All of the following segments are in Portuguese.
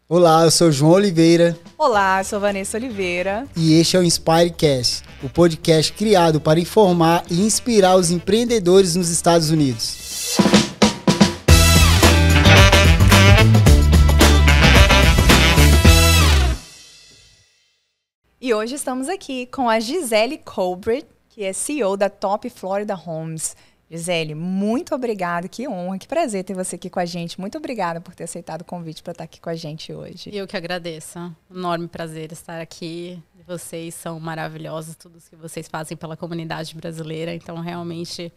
Olá, eu sou João Oliveira. Olá, eu sou Vanessa Oliveira. E este é o Inspirecast, o podcast criado para informar e inspirar os empreendedores nos Estados Unidos. E hoje estamos aqui com a Gisele Colbert, que é CEO da Top Florida Homes. Gisele, muito obrigada, que honra, que prazer ter você aqui com a gente. Muito obrigada por ter aceitado o convite para estar aqui com a gente hoje. Eu que agradeço, enorme prazer estar aqui. Vocês são maravilhosos, tudo que vocês fazem pela comunidade brasileira. Então, realmente,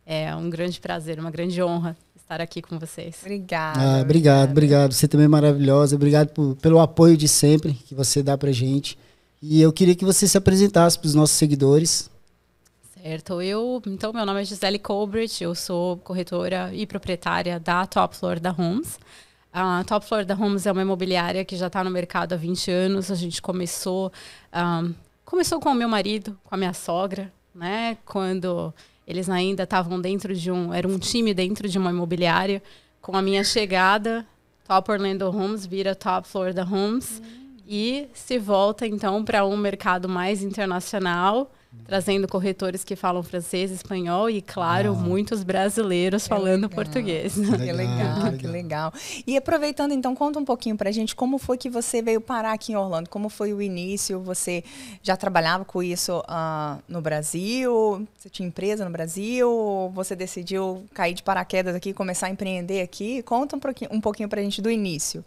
é um grande prazer, uma grande honra estar aqui com vocês. Obrigada. Obrigado. Você também é maravilhosa. Obrigado pelo apoio de sempre que você dá pra gente. E eu queria que você se apresentasse para os nossos seguidores. Certo. Então, meu nome é Gisele Colbert, eu sou corretora e proprietária da Top Florida Homes. A Top Florida Homes é uma imobiliária que já está no mercado há 20 anos. A gente começou com o meu marido, com a minha sogra, né? Quando eles ainda estavam era um time dentro de uma imobiliária. Com a minha chegada, Top Orlando Homes vira Top Florida Homes e se volta, então, para um mercado mais internacional, trazendo corretores que falam francês, espanhol e, claro, muitos brasileiros falando português. Que legal. E aproveitando, então, conta um pouquinho pra gente como foi que você veio parar aqui em Orlando, como foi o início, você já trabalhava com isso no Brasil, você tinha empresa no Brasil, você decidiu cair de paraquedas aqui e começar a empreender aqui? Conta um pouquinho pra gente do início.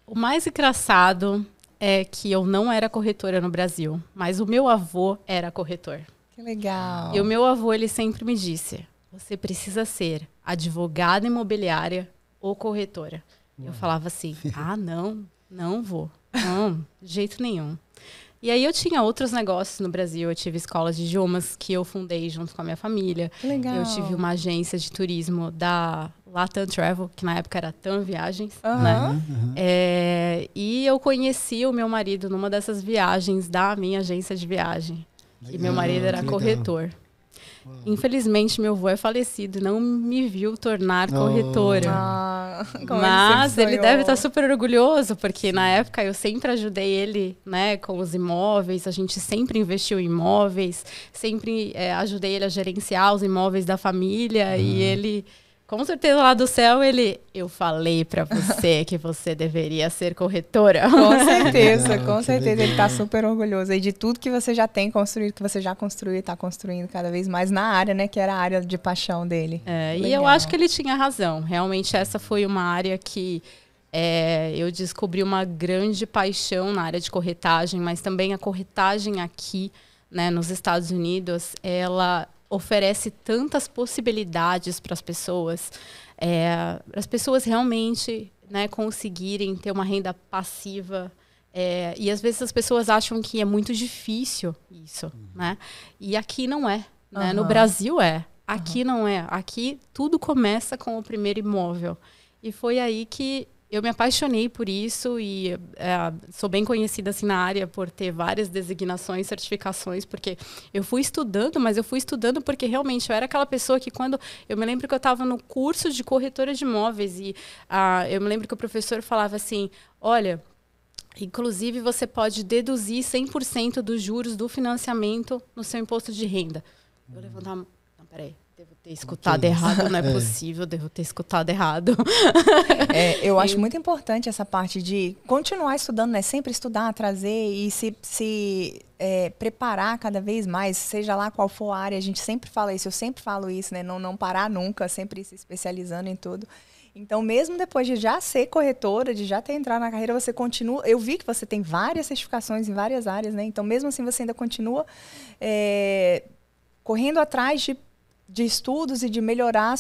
O mais engraçado é que eu não era corretora no Brasil, mas o meu avô era corretor. Que legal. E o meu avô, ele sempre me disse, você precisa ser advogada imobiliária ou corretora. Eu falava assim, não vou. Não, de jeito nenhum. E aí eu tinha outros negócios no Brasil, eu tive escolas de idiomas que eu fundei junto com a minha família. Que legal. Eu tive uma agência de turismo da Latam Travel, que na época era TAM Viagens, Uhum. né? E eu conheci o meu marido numa dessas viagens da minha agência de viagem. E meu marido era corretor. Infelizmente, meu avô é falecido e não me viu tornar corretora. Mas ele deve estar super orgulhoso, porque na época eu sempre ajudei ele, né, com os imóveis, a gente sempre investiu em imóveis, sempre ajudei ele a gerenciar os imóveis da família e ele... Com certeza lá do céu, eu falei pra você que você deveria ser corretora. Com certeza, com certeza. Ele tá super orgulhoso aí de tudo que você já tem construído, que você já construiu e tá construindo cada vez mais na área, né? Que era a área de paixão dele. E eu acho que ele tinha razão. Realmente essa foi uma área que eu descobri uma grande paixão na área de corretagem, mas também a corretagem aqui, né, nos Estados Unidos, ela oferece tantas possibilidades para as pessoas realmente, né, conseguirem ter uma renda passiva. E às vezes as pessoas acham que é muito difícil isso, né? E aqui não é. Né? No Brasil aqui não é. Aqui tudo começa com o primeiro imóvel. E foi aí que eu me apaixonei por isso e sou bem conhecida assim, na área por ter várias designações, certificações, porque eu fui estudando, mas eu fui estudando porque realmente eu era aquela pessoa que eu me lembro que eu estava no curso de corretora de imóveis e eu me lembro que o professor falava assim, olha, inclusive você pode deduzir 100% dos juros do financiamento no seu imposto de renda. Eu levantava, não, peraí. Devo ter escutado errado, não é possível, devo ter escutado errado. Eu acho muito importante essa parte de continuar estudando, né? Sempre estudar, trazer e se preparar cada vez mais, seja lá qual for a área. A gente sempre fala isso, eu sempre falo isso, né? Não parar nunca, sempre se especializando em tudo. Então, mesmo depois de já ser corretora, de já ter entrado na carreira, você continua... Eu vi que você tem várias certificações em várias áreas, né? Então, mesmo assim, você ainda continua correndo atrás de estudos e de melhorar,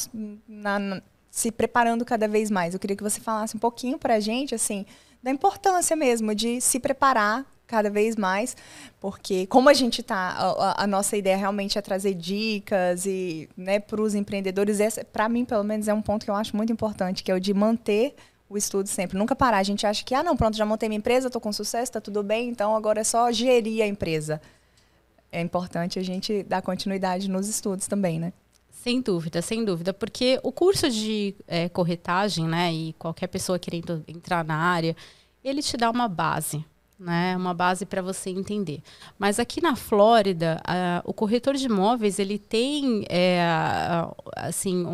se preparando cada vez mais. Eu queria que você falasse um pouquinho para a gente, assim, da importância mesmo de se preparar cada vez mais, porque como a gente a nossa ideia realmente é trazer dicas e, né, para os empreendedores, para mim, pelo menos, é um ponto que eu acho muito importante, que é o de manter o estudo sempre, nunca parar. A gente acha que, não, pronto, já montei minha empresa, estou com sucesso, está tudo bem, então agora é só gerir a empresa. É importante a gente dar continuidade nos estudos também, né? Sem dúvida, porque o curso de corretagem, né, e qualquer pessoa querendo entrar na área, ele te dá uma base, né? Uma base para você entender. Mas aqui na Flórida, o corretor de imóveis, ele tem, assim,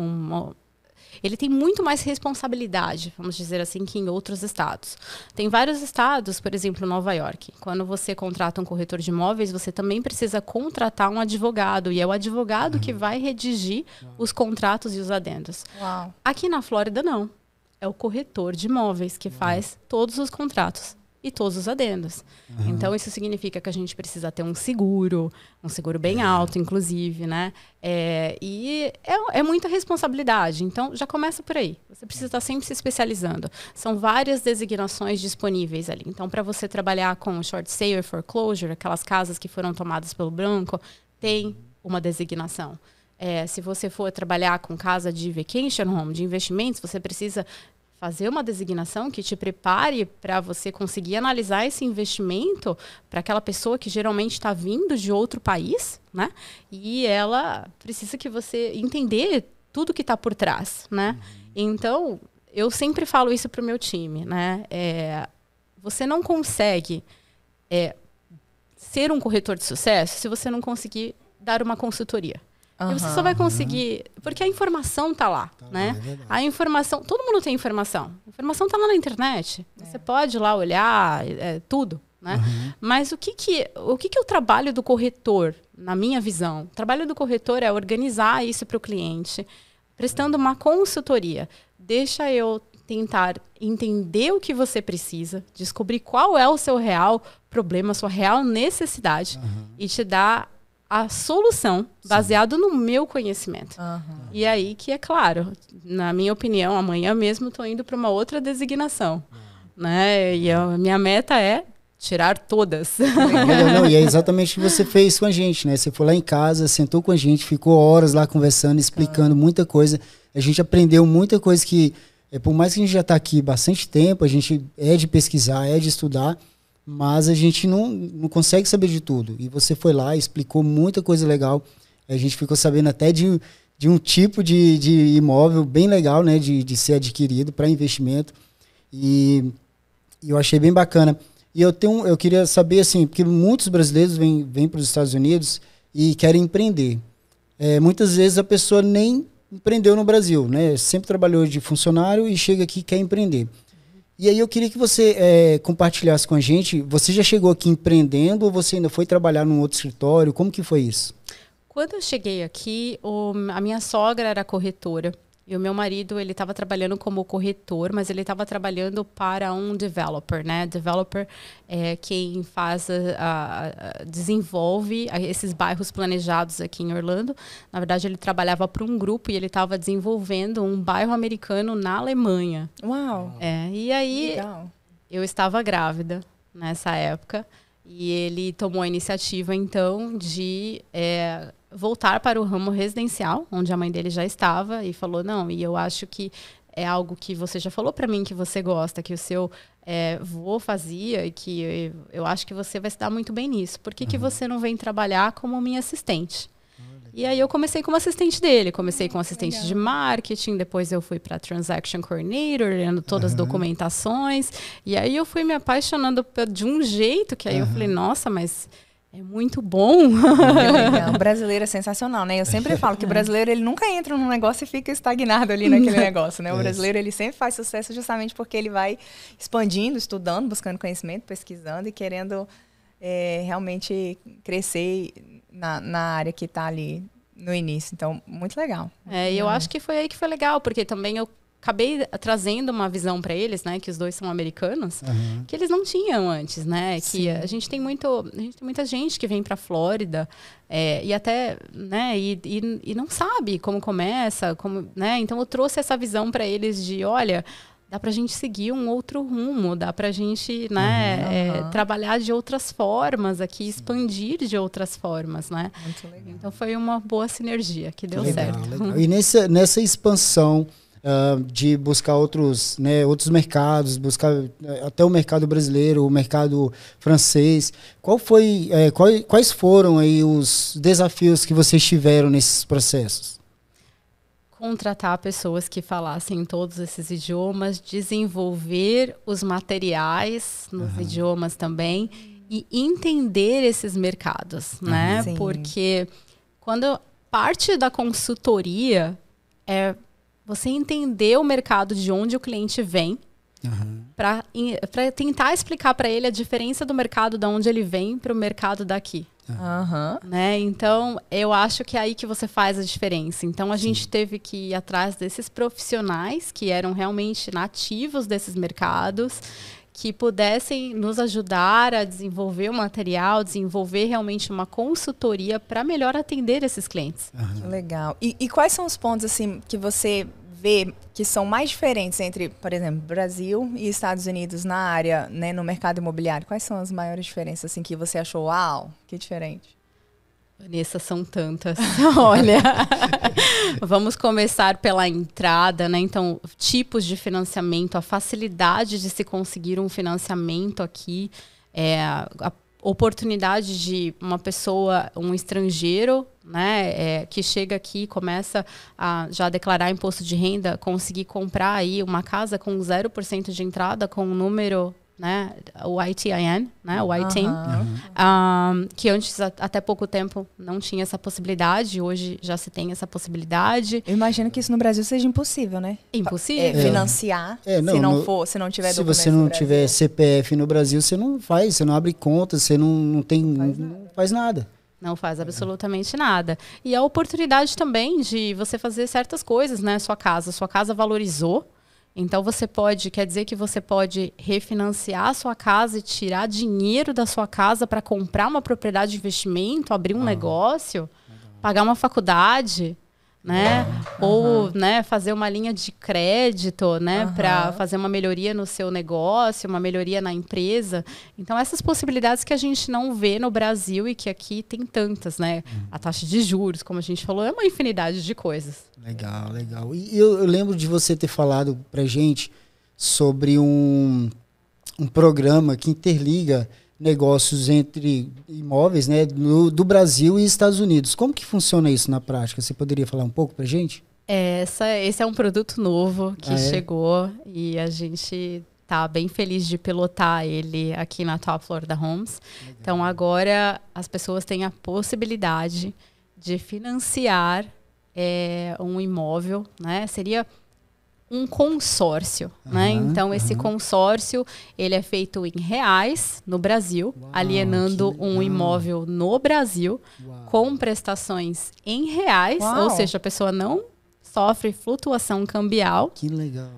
ele tem muito mais responsabilidade, vamos dizer assim, que em outros estados. Tem vários estados, por exemplo, Nova York. Quando você contrata um corretor de imóveis, você também precisa contratar um advogado. E é o advogado que vai redigir os contratos e os adendos. Uau. Aqui na Flórida, não. É o corretor de imóveis que faz todos os contratos e todos os adendos. Então, isso significa que a gente precisa ter um seguro bem alto, inclusive, né? E é muita responsabilidade. Então, já começa por aí. Você precisa estar sempre se especializando. São várias designações disponíveis ali. Então, para você trabalhar com short sale, foreclosure, aquelas casas que foram tomadas pelo banco, tem uma designação. Se você for trabalhar com casa de vacation home, de investimentos, você precisa fazer uma designação que te prepare para você conseguir analisar esse investimento para aquela pessoa que geralmente está vindo de outro país, né? E ela precisa que você entender tudo que está por trás, né? Então, eu sempre falo isso para o meu time, né? Você não consegue ser um corretor de sucesso se você não conseguir dar uma consultoria. E você só vai conseguir... Porque a informação está lá, né? A informação... Todo mundo tem informação. A informação está lá na internet. Você pode ir lá olhar tudo, né? Mas o que é o trabalho do corretor, na minha visão? O trabalho do corretor é organizar isso para o cliente, prestando uma consultoria. Deixa eu tentar entender o que você precisa, descobrir qual é o seu real problema, a sua real necessidade e te dar a solução baseado no meu conhecimento. E aí que, é claro, na minha opinião, amanhã mesmo estou indo para uma outra designação. Né? E a minha meta é tirar todas. Não, e é exatamente o que você fez com a gente, né? Você foi lá em casa, sentou com a gente, ficou horas lá conversando, explicando muita coisa. A gente aprendeu muita coisa que, por mais que a gente já está aqui bastante tempo, a gente é de pesquisar, é de estudar, mas a gente não consegue saber de tudo. E você foi lá, explicou muita coisa legal. A gente ficou sabendo até de um tipo de imóvel bem legal, né, de ser adquirido para investimento. E eu achei bem bacana. E eu queria saber, assim, porque muitos brasileiros vêm para os Estados Unidos e querem empreender. Muitas vezes a pessoa nem empreendeu no Brasil, né? Sempre trabalhou de funcionário e chega aqui e quer empreender. E aí eu queria que você compartilhasse com a gente, você já chegou aqui empreendendo ou você ainda foi trabalhar num outro escritório? Como que foi isso? Quando eu cheguei aqui, a minha sogra era corretora e o meu marido, ele estava trabalhando como corretor, mas ele estava trabalhando para um developer, né? Developer é quem desenvolve esses bairros planejados aqui em Orlando. Na verdade, ele trabalhava para um grupo e ele estava desenvolvendo um bairro americano na Alemanha. Uau! E aí, legal. Eu estava grávida nessa época e ele tomou a iniciativa, então, de voltar para o ramo residencial, onde a mãe dele já estava, e falou, não, e eu acho que é algo que você já falou para mim que você gosta, que o seu vô fazia, e que eu acho que você vai se dar muito bem nisso. Por que você não vem trabalhar como minha assistente? E aí eu comecei como assistente dele, comecei com assistente de marketing, depois eu fui para Transaction Coordinator, lendo todas as documentações, e aí eu fui me apaixonando de um jeito que aí eu falei, nossa, mas é muito bom. O brasileiro é sensacional, né? Eu sempre falo que o brasileiro, ele nunca entra num negócio e fica estagnado ali naquele negócio, né? O brasileiro, ele sempre faz sucesso justamente porque ele vai expandindo, estudando, buscando conhecimento, pesquisando e querendo realmente crescer na área que está ali no início. Então, muito legal. E eu acho que foi aí que foi legal, porque também eu acabei trazendo uma visão para eles, né, que os dois são americanos, que eles não tinham antes, né, que a gente tem muita gente que vem para a Flórida e até, né, e não sabe como começa, né, então eu trouxe essa visão para eles de, olha, dá pra gente seguir um outro rumo, dá pra gente, né, trabalhar de outras formas aqui, expandir de outras formas, né. Muito legal. Então foi uma boa sinergia que deu certo. Legal. E nessa expansão de buscar outros mercados, buscar até o mercado brasileiro, o mercado francês, quais foram aí os desafios que vocês tiveram nesses processos? Contratar pessoas que falassem todos esses idiomas, desenvolver os materiais nos idiomas também e entender esses mercados, né? Sim. Porque quando parte da consultoria é você entender o mercado de onde o cliente vem, para tentar explicar para ele a diferença do mercado de onde ele vem para o mercado daqui. Né? Então, eu acho que é aí que você faz a diferença. Então, a gente teve que ir atrás desses profissionais que eram realmente nativos desses mercados, que pudessem nos ajudar a desenvolver o material, desenvolver realmente uma consultoria para melhor atender esses clientes. Que legal. E quais são os pontos assim que você vê que são mais diferentes entre, por exemplo, Brasil e Estados Unidos na área, né, no mercado imobiliário? Quais são as maiores diferenças assim que você achou, uau, que diferente? Vanessa, são tantas. Olha, vamos começar pela entrada, né? Então, tipos de financiamento, a facilidade de se conseguir um financiamento aqui, a oportunidade de uma pessoa, um estrangeiro, né, que chega aqui e começa a já declarar imposto de renda, conseguir comprar aí uma casa com 0% de entrada, com um número, né, o ITIN, né, o ITIN, que antes, até pouco tempo, não tinha essa possibilidade, hoje já se tem essa possibilidade. Eu imagino que isso no Brasil seja impossível, né? Impossível. Financiar, se não tiver se você não tiver CPF no Brasil, você não faz, você não abre conta, você não faz nada. Não faz absolutamente nada. E a oportunidade também de você fazer certas coisas, né? Sua casa valorizou. Então, quer dizer que você pode refinanciar a sua casa e tirar dinheiro da sua casa para comprar uma propriedade de investimento, abrir um negócio, pagar uma faculdade, né? Ou, né, fazer uma linha de crédito, né, para fazer uma melhoria no seu negócio, uma melhoria na empresa. Então, essas possibilidades que a gente não vê no Brasil e que aqui tem tantas, né? A taxa de juros, como a gente falou, é uma infinidade de coisas. Legal, legal. E eu lembro de você ter falado pra gente sobre um programa que interliga negócios entre imóveis, né, do Brasil e Estados Unidos. Como que funciona isso na prática? Você poderia falar um pouco pra gente? Esse é um produto novo que chegou e a gente tá bem feliz de pilotar ele aqui na Top Florida Homes. Legal. Então agora as pessoas têm a possibilidade de financiar um imóvel, né? Seria um consórcio, né? Então, esse consórcio, ele é feito em reais no Brasil, alienando um imóvel no Brasil, com prestações em reais, ou seja, a pessoa não sofre flutuação cambial. Que legal.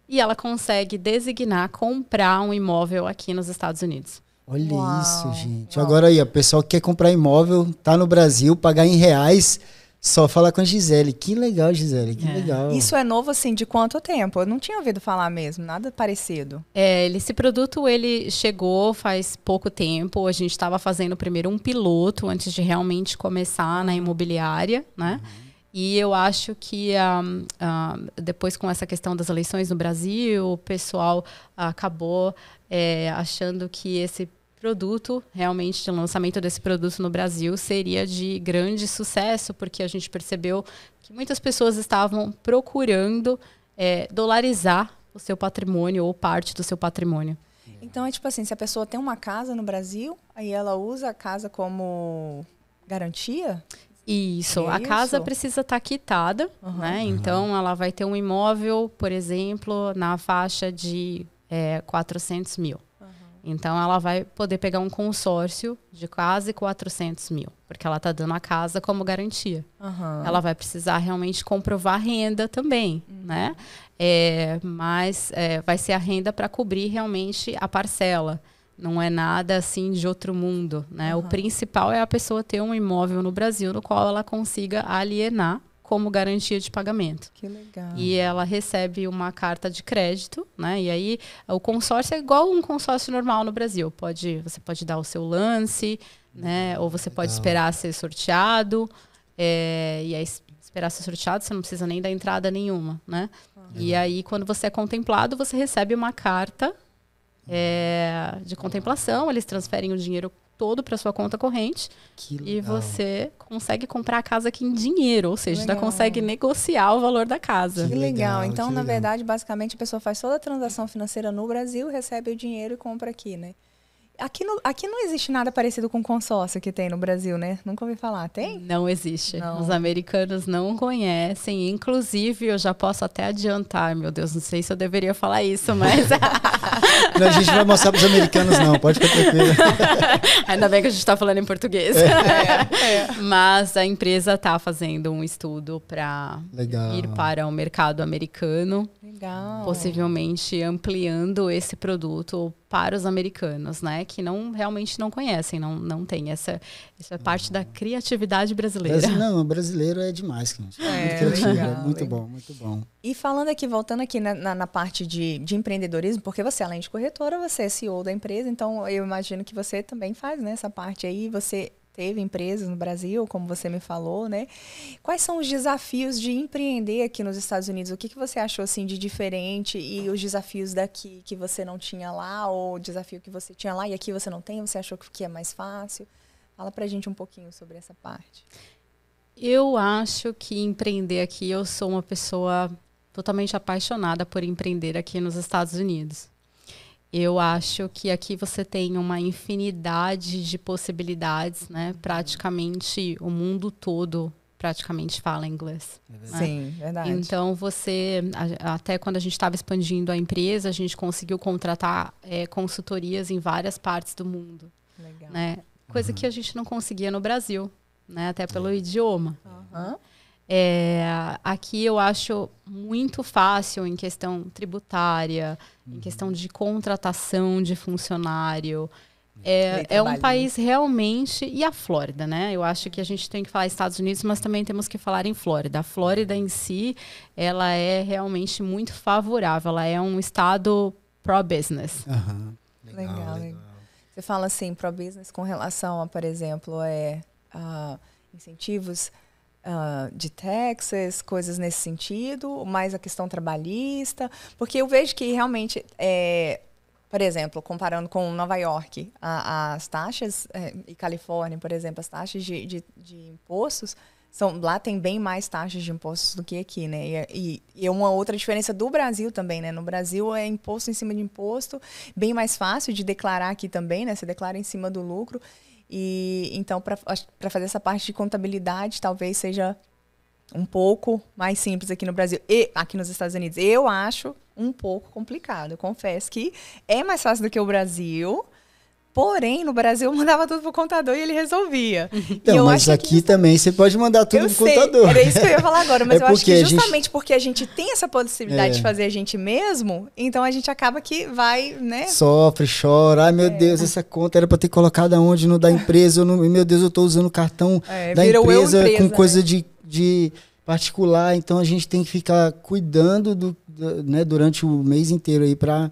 E ela consegue designar comprar um imóvel aqui nos Estados Unidos. Olha isso, gente. Agora aí, o pessoal que quer comprar imóvel, tá no Brasil, pagar em reais, só falar com a Gisele. Que legal, Gisele, que legal. Isso é novo, assim, de quanto tempo? Eu não tinha ouvido falar mesmo, nada parecido. Esse produto, ele chegou faz pouco tempo. A gente estava fazendo primeiro um piloto, antes de realmente começar na imobiliária, né? E eu acho que depois, com essa questão das eleições no Brasil, o pessoal acabou achando que esse produto, realmente, o lançamento desse produto no Brasil seria de grande sucesso, porque a gente percebeu que muitas pessoas estavam procurando dolarizar o seu patrimônio ou parte do seu patrimônio. Então, é tipo assim, se a pessoa tem uma casa no Brasil, aí ela usa a casa como garantia? Isso, a casa precisa estar quitada, né? Então, ela vai ter um imóvel, por exemplo, na faixa de 400 mil. Então, ela vai poder pegar um consórcio de quase 400 mil, porque ela está dando a casa como garantia. Ela vai precisar realmente comprovar renda também, né? Mas vai ser a renda para cobrir realmente a parcela. Não é nada assim de outro mundo, né? O principal é a pessoa ter um imóvel no Brasil no qual ela consiga alienar como garantia de pagamento. Que legal. E ela recebe uma carta de crédito, né? E aí o consórcio é igual um consórcio normal no Brasil. Você pode dar o seu lance, né? Ou você pode esperar ser sorteado. E aí, esperar ser sorteado, você não precisa nem dar entrada nenhuma, né? E aí, quando você é contemplado, você recebe uma carta de contemplação, eles transferem o dinheiro todo para sua conta corrente e você consegue comprar a casa aqui em dinheiro, ou seja, ainda consegue negociar o valor da casa. Que legal. Então, na verdade, basicamente, a pessoa faz toda a transação financeira no Brasil, recebe o dinheiro e compra aqui, né? Aqui não existe nada parecido com consórcio que tem no Brasil, né? Nunca ouvi falar. Tem? Não existe. Não. Os americanos não conhecem. Inclusive, eu já posso até adiantar. Meu Deus, não sei se eu deveria falar isso, mas... Não, a gente não vai mostrar para os americanos, não. Pode ficar tranquilo. Ainda bem que a gente está falando em português. Mas a empresa está fazendo um estudo para ir para o mercado americano. Legal. Possivelmente ampliando esse produto para os americanos, né? Que realmente não conhecem, não tem. Isso é parte da criatividade brasileira. Não, o brasileiro é demais, gente. Muito criativo, legal, muito bom, muito bom. E falando aqui, voltando aqui na parte de empreendedorismo, porque você, além de corretora, você é CEO da empresa, então eu imagino que você também faz, né, essa parte aí, você teve empresas no Brasil, como você me falou, né? Quais são os desafios de empreender aqui nos Estados Unidos? O que você achou assim de diferente e os desafios daqui que você não tinha lá, ou o desafio que você tinha lá e aqui você não tem, você achou que é mais fácil? Fala pra gente um pouquinho sobre essa parte. Eu acho que empreender aqui, eu sou uma pessoa totalmente apaixonada por empreender aqui nos Estados Unidos. Eu acho que aqui você tem uma infinidade de possibilidades, né? Praticamente o mundo todo praticamente fala inglês. Né? Sim, verdade. Então até quando a gente estava expandindo a empresa, a gente conseguiu contratar consultorias em várias partes do mundo. Legal. Né? Coisa que a gente não conseguia no Brasil, né? Até pelo idioma. Aqui eu acho muito fácil em questão tributária, em questão de contratação de funcionário. É um país realmente... E a Flórida, né? Eu acho que a gente tem que falar Estados Unidos, mas também temos que falar em Flórida. A Flórida em si, ela é realmente muito favorável. Ela é um estado pro-business. Legal. Você fala assim, pro-business com relação a, por exemplo, incentivos... de taxas, coisas nesse sentido, mais a questão trabalhista, porque eu vejo que realmente, por exemplo, comparando com Nova York, as taxas, e Califórnia, por exemplo, as taxas de impostos, lá tem bem mais taxas de impostos do que aqui, né? E uma outra diferença do Brasil também, né? No Brasil é imposto em cima de imposto, bem mais fácil de declarar aqui também, né? Você declara em cima do lucro. E então, para fazer essa parte de contabilidade, talvez seja um pouco mais simples aqui no Brasil. E aqui nos Estados Unidos, eu acho um pouco complicado. Eu confesso que é mais fácil do que o Brasil. Porém, no Brasil, eu mandava tudo pro contador e ele resolvia. Então, mas aqui também você pode mandar tudo pro contador. Era isso que eu ia falar agora. Mas eu acho que justamente porque a gente tem essa possibilidade de fazer a gente mesmo, então a gente acaba que vai, né? Sofre, chora. Ai, meu Deus, essa conta era para ter colocado aonde? No da empresa. Meu Deus, eu tô usando o cartão da empresa com coisa de particular. Então, a gente tem que ficar cuidando né, durante o mês inteiro aí para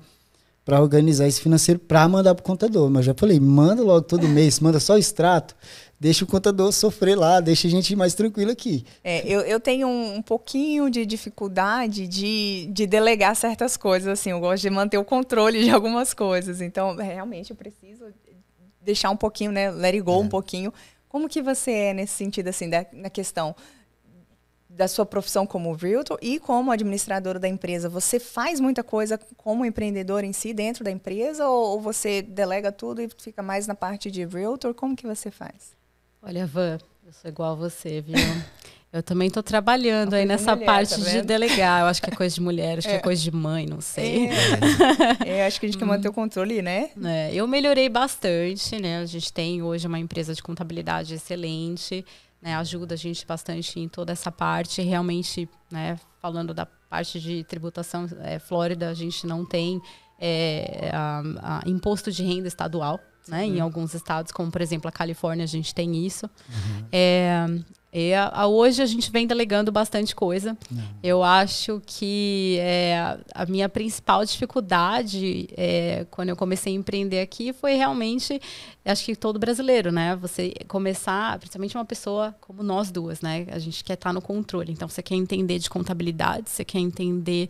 organizar esse financeiro para mandar para o contador. Mas já falei, manda logo todo mês, manda só o extrato, deixa o contador sofrer lá, deixa a gente mais tranquilo aqui. Eu tenho um pouquinho de dificuldade de delegar certas coisas, assim, eu gosto de manter o controle de algumas coisas, então realmente eu preciso deixar um pouquinho, né, let it go um pouquinho. Como que você é nesse sentido, assim, na questão da sua profissão como realtor e como administradora da empresa? Você faz muita coisa como empreendedor em si dentro da empresa ou você delega tudo e fica mais na parte de realtor? Como que você faz? Olha, Van, eu sou igual a você, viu? Eu também estou trabalhando aí nessa parte de delegar. Eu acho que é coisa de mulher, acho que é coisa de mãe, não sei. Acho que a gente quer manter o controle, né? Eu melhorei bastante, né? A gente tem hoje uma empresa de contabilidade excelente, né, ajuda a gente bastante em toda essa parte. Realmente, né, falando da parte de tributação, Flórida, a gente não tem imposto de renda estadual, né, em alguns estados, como por exemplo a Califórnia, a gente tem isso. E hoje a gente vem delegando bastante coisa. Eu acho que a minha principal dificuldade quando eu comecei a empreender aqui foi realmente, acho que todo brasileiro, né? Você começar, principalmente uma pessoa como nós duas, né? A gente quer estar no controle. Então, você quer entender de contabilidade, você quer entender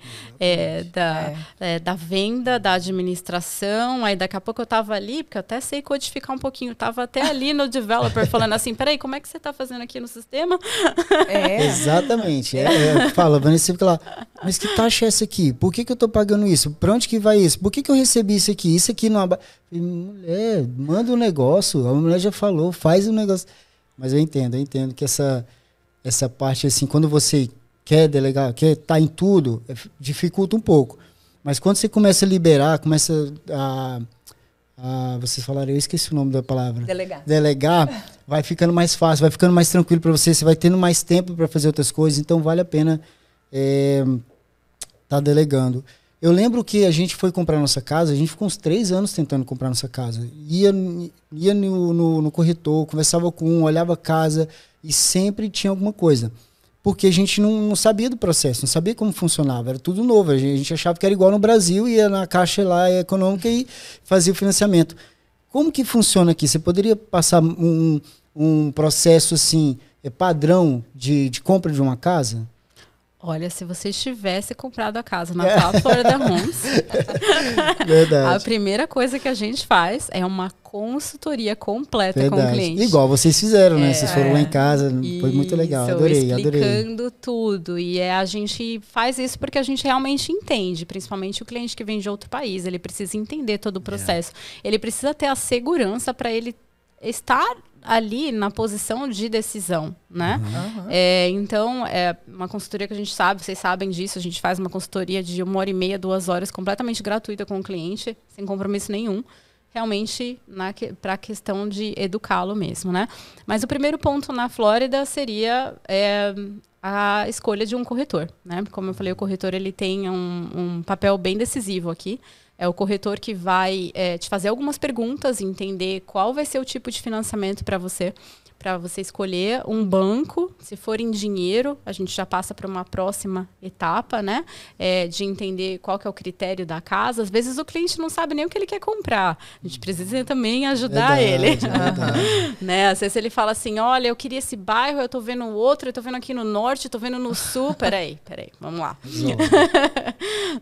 da venda, da administração. Aí, daqui a pouco eu estava ali, porque eu até sei codificar um pouquinho. Eu estava até ali no developer falando assim, peraí, como é que você está fazendo aqui no sistema? Exatamente. Fala, Vanessa, fica lá, mas que taxa é essa aqui? Por que eu tô pagando isso? Pra onde que vai isso? Por que eu recebi isso aqui? Isso aqui não... Mulher, manda um negócio. A mulher já falou, faz um negócio. Mas eu entendo que essa parte, assim, quando você quer delegar, quer estar em tudo, dificulta um pouco. Mas quando você começa a liberar, começa a vocês falaram, eu esqueci o nome da palavra. Delegar, vai ficando mais fácil, vai ficando mais tranquilo para você vai tendo mais tempo para fazer outras coisas, então vale a pena tá delegando. Eu lembro que a gente foi comprar nossa casa, a gente ficou uns 3 anos tentando comprar nossa casa. Ia no corretor, conversava com um, olhava a casa e sempre tinha alguma coisa. Porque a gente não sabia do processo, não sabia como funcionava, era tudo novo. A gente achava que era igual no Brasil, ia na caixa lá econômica e fazia o financiamento. Como que funciona aqui? Você poderia passar um processo assim, padrão de compra de uma casa? Olha, se você tivesse comprado a casa na Florida Homes, Verdade. A primeira coisa que a gente faz é uma consultoria completa com o cliente. Igual vocês fizeram, né? Vocês foram lá em casa, foi muito legal. Adorei. Explicando tudo. E a gente faz isso porque a gente realmente entende, principalmente o cliente que vem de outro país. Ele precisa entender todo o processo. Ele precisa ter a segurança para ele estar ali na posição de decisão, né? Então, é uma consultoria que a gente sabe, vocês sabem disso, a gente faz uma consultoria de 1h30, 2 horas, completamente gratuita com o cliente, sem compromisso nenhum, realmente para a questão de educá-lo mesmo, né? Mas o primeiro ponto na Flórida seria a escolha de um corretor, né? Como eu falei, o corretor ele tem um papel bem decisivo aqui. É o corretor que vai te fazer algumas perguntas, entender qual vai ser o tipo de financiamento para você escolher um banco. Se for em dinheiro, a gente já passa para uma próxima etapa, né? De entender qual que é o critério da casa. Às vezes o cliente não sabe nem o que ele quer comprar. A gente precisa também ajudar ele. Né? Às vezes ele fala assim, olha, eu queria esse bairro, eu estou vendo o outro, eu estou vendo aqui no norte, estou vendo no sul. Peraí, vamos lá.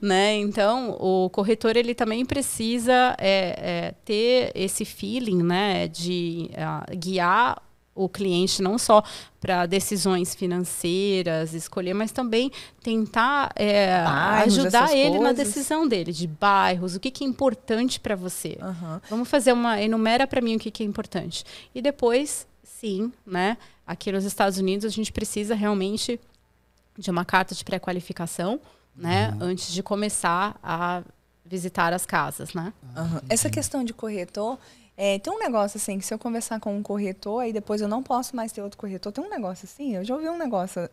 Né? Então, o corretor ele também precisa ter esse feeling, né? De guiar o cliente não só para decisões financeiras, escolher, mas também tentar ajudar ele na decisão dele, de bairros, o que é importante para você. Vamos fazer enumera para mim o que é importante. E depois, sim, né, aqui nos Estados Unidos, a gente precisa realmente de uma carta de pré-qualificação, né, antes de começar a visitar as casas, né? Essa questão de corretor... tem um negócio assim, que se eu conversar com um corretor, aí depois eu não posso mais ter outro corretor. Tem um negócio assim, eu já ouvi um negócio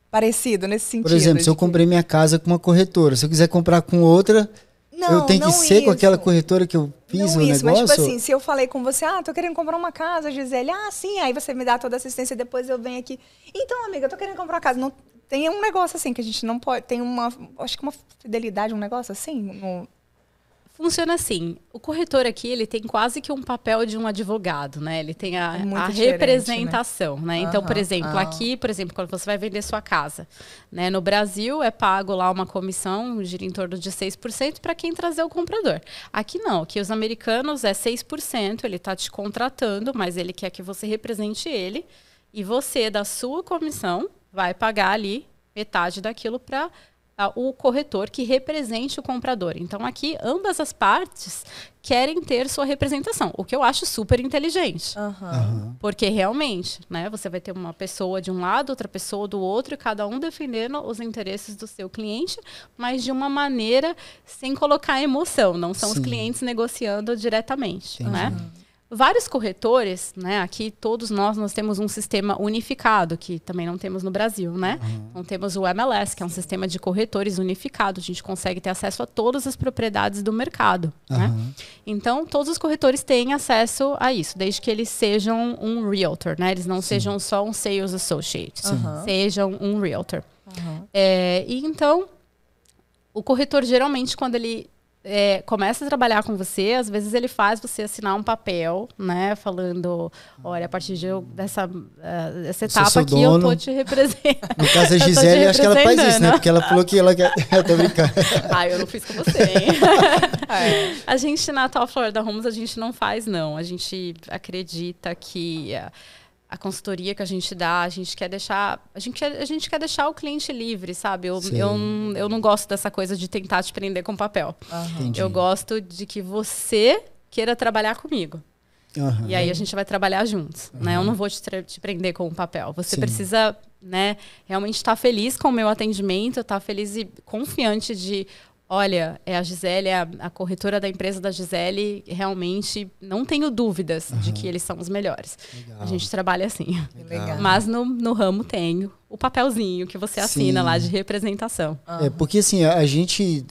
parecido nesse sentido. Por exemplo, se eu comprei minha casa com uma corretora, se eu quiser comprar com outra, eu tenho que ser com aquela corretora que eu fiz o negócio? Mas tipo assim, se eu falei com você, tô querendo comprar uma casa, Gisele, sim, aí você me dá toda a assistência, depois eu venho aqui. Então, amiga, eu tô querendo comprar uma casa. Não, tem um negócio assim, que a gente não pode, acho que uma fidelidade, um negócio assim, Funciona assim, o corretor aqui, ele tem quase que um papel de um advogado, né? Ele tem a representação, né? Então, por exemplo, aqui, quando você vai vender sua casa, né? No Brasil, é pago lá uma comissão, gira em torno de 6% para quem trazer o comprador. Aqui não, aqui os americanos é 6%, ele está te contratando, mas ele quer que você represente ele, e você, da sua comissão, vai pagar ali metade daquilo para o corretor que represente o comprador. Então, aqui, ambas as partes querem ter sua representação, o que eu acho super inteligente. Porque, realmente, né, você vai ter uma pessoa de um lado, outra pessoa do outro, e cada um defendendo os interesses do seu cliente, mas de uma maneira sem colocar emoção. Não são os clientes negociando diretamente, né? vários corretores, né? Aqui todos nós temos um sistema unificado, que também não temos no Brasil, né? Então temos o MLS, que é um sistema de corretores unificado. A gente consegue ter acesso a todas as propriedades do mercado, né? Então todos os corretores têm acesso a isso, desde que eles sejam um realtor, né? Eles não sejam só um sales associate, sejam um realtor. E então, o corretor geralmente, quando ele começa a trabalhar com você, às vezes ele faz você assinar um papel, né, falando, olha, a partir dessa etapa aqui eu tô te representando. No caso da Gisele, acho que ela faz isso, né? Porque ela falou que ela quer... Eu tô brincando. Eu não fiz com você, hein? A gente, na Tal Florida Homes, a gente não faz, não. A gente acredita que... A consultoria que a gente dá, a gente quer deixar o cliente livre, sabe? Eu não gosto dessa coisa de tentar te prender com papel. Eu gosto de que você queira trabalhar comigo. E aí a gente vai trabalhar juntos, né? Eu não vou te prender com um papel. Você precisa, né, realmente estar feliz com o meu atendimento, estar feliz e confiante de... Olha, a Gisele, a corretora da empresa da Gisele, realmente não tenho dúvidas de que eles são os melhores. Legal. A gente trabalha assim. Legal. Mas no ramo tem o papelzinho que você assina lá de representação. Porque assim, a gente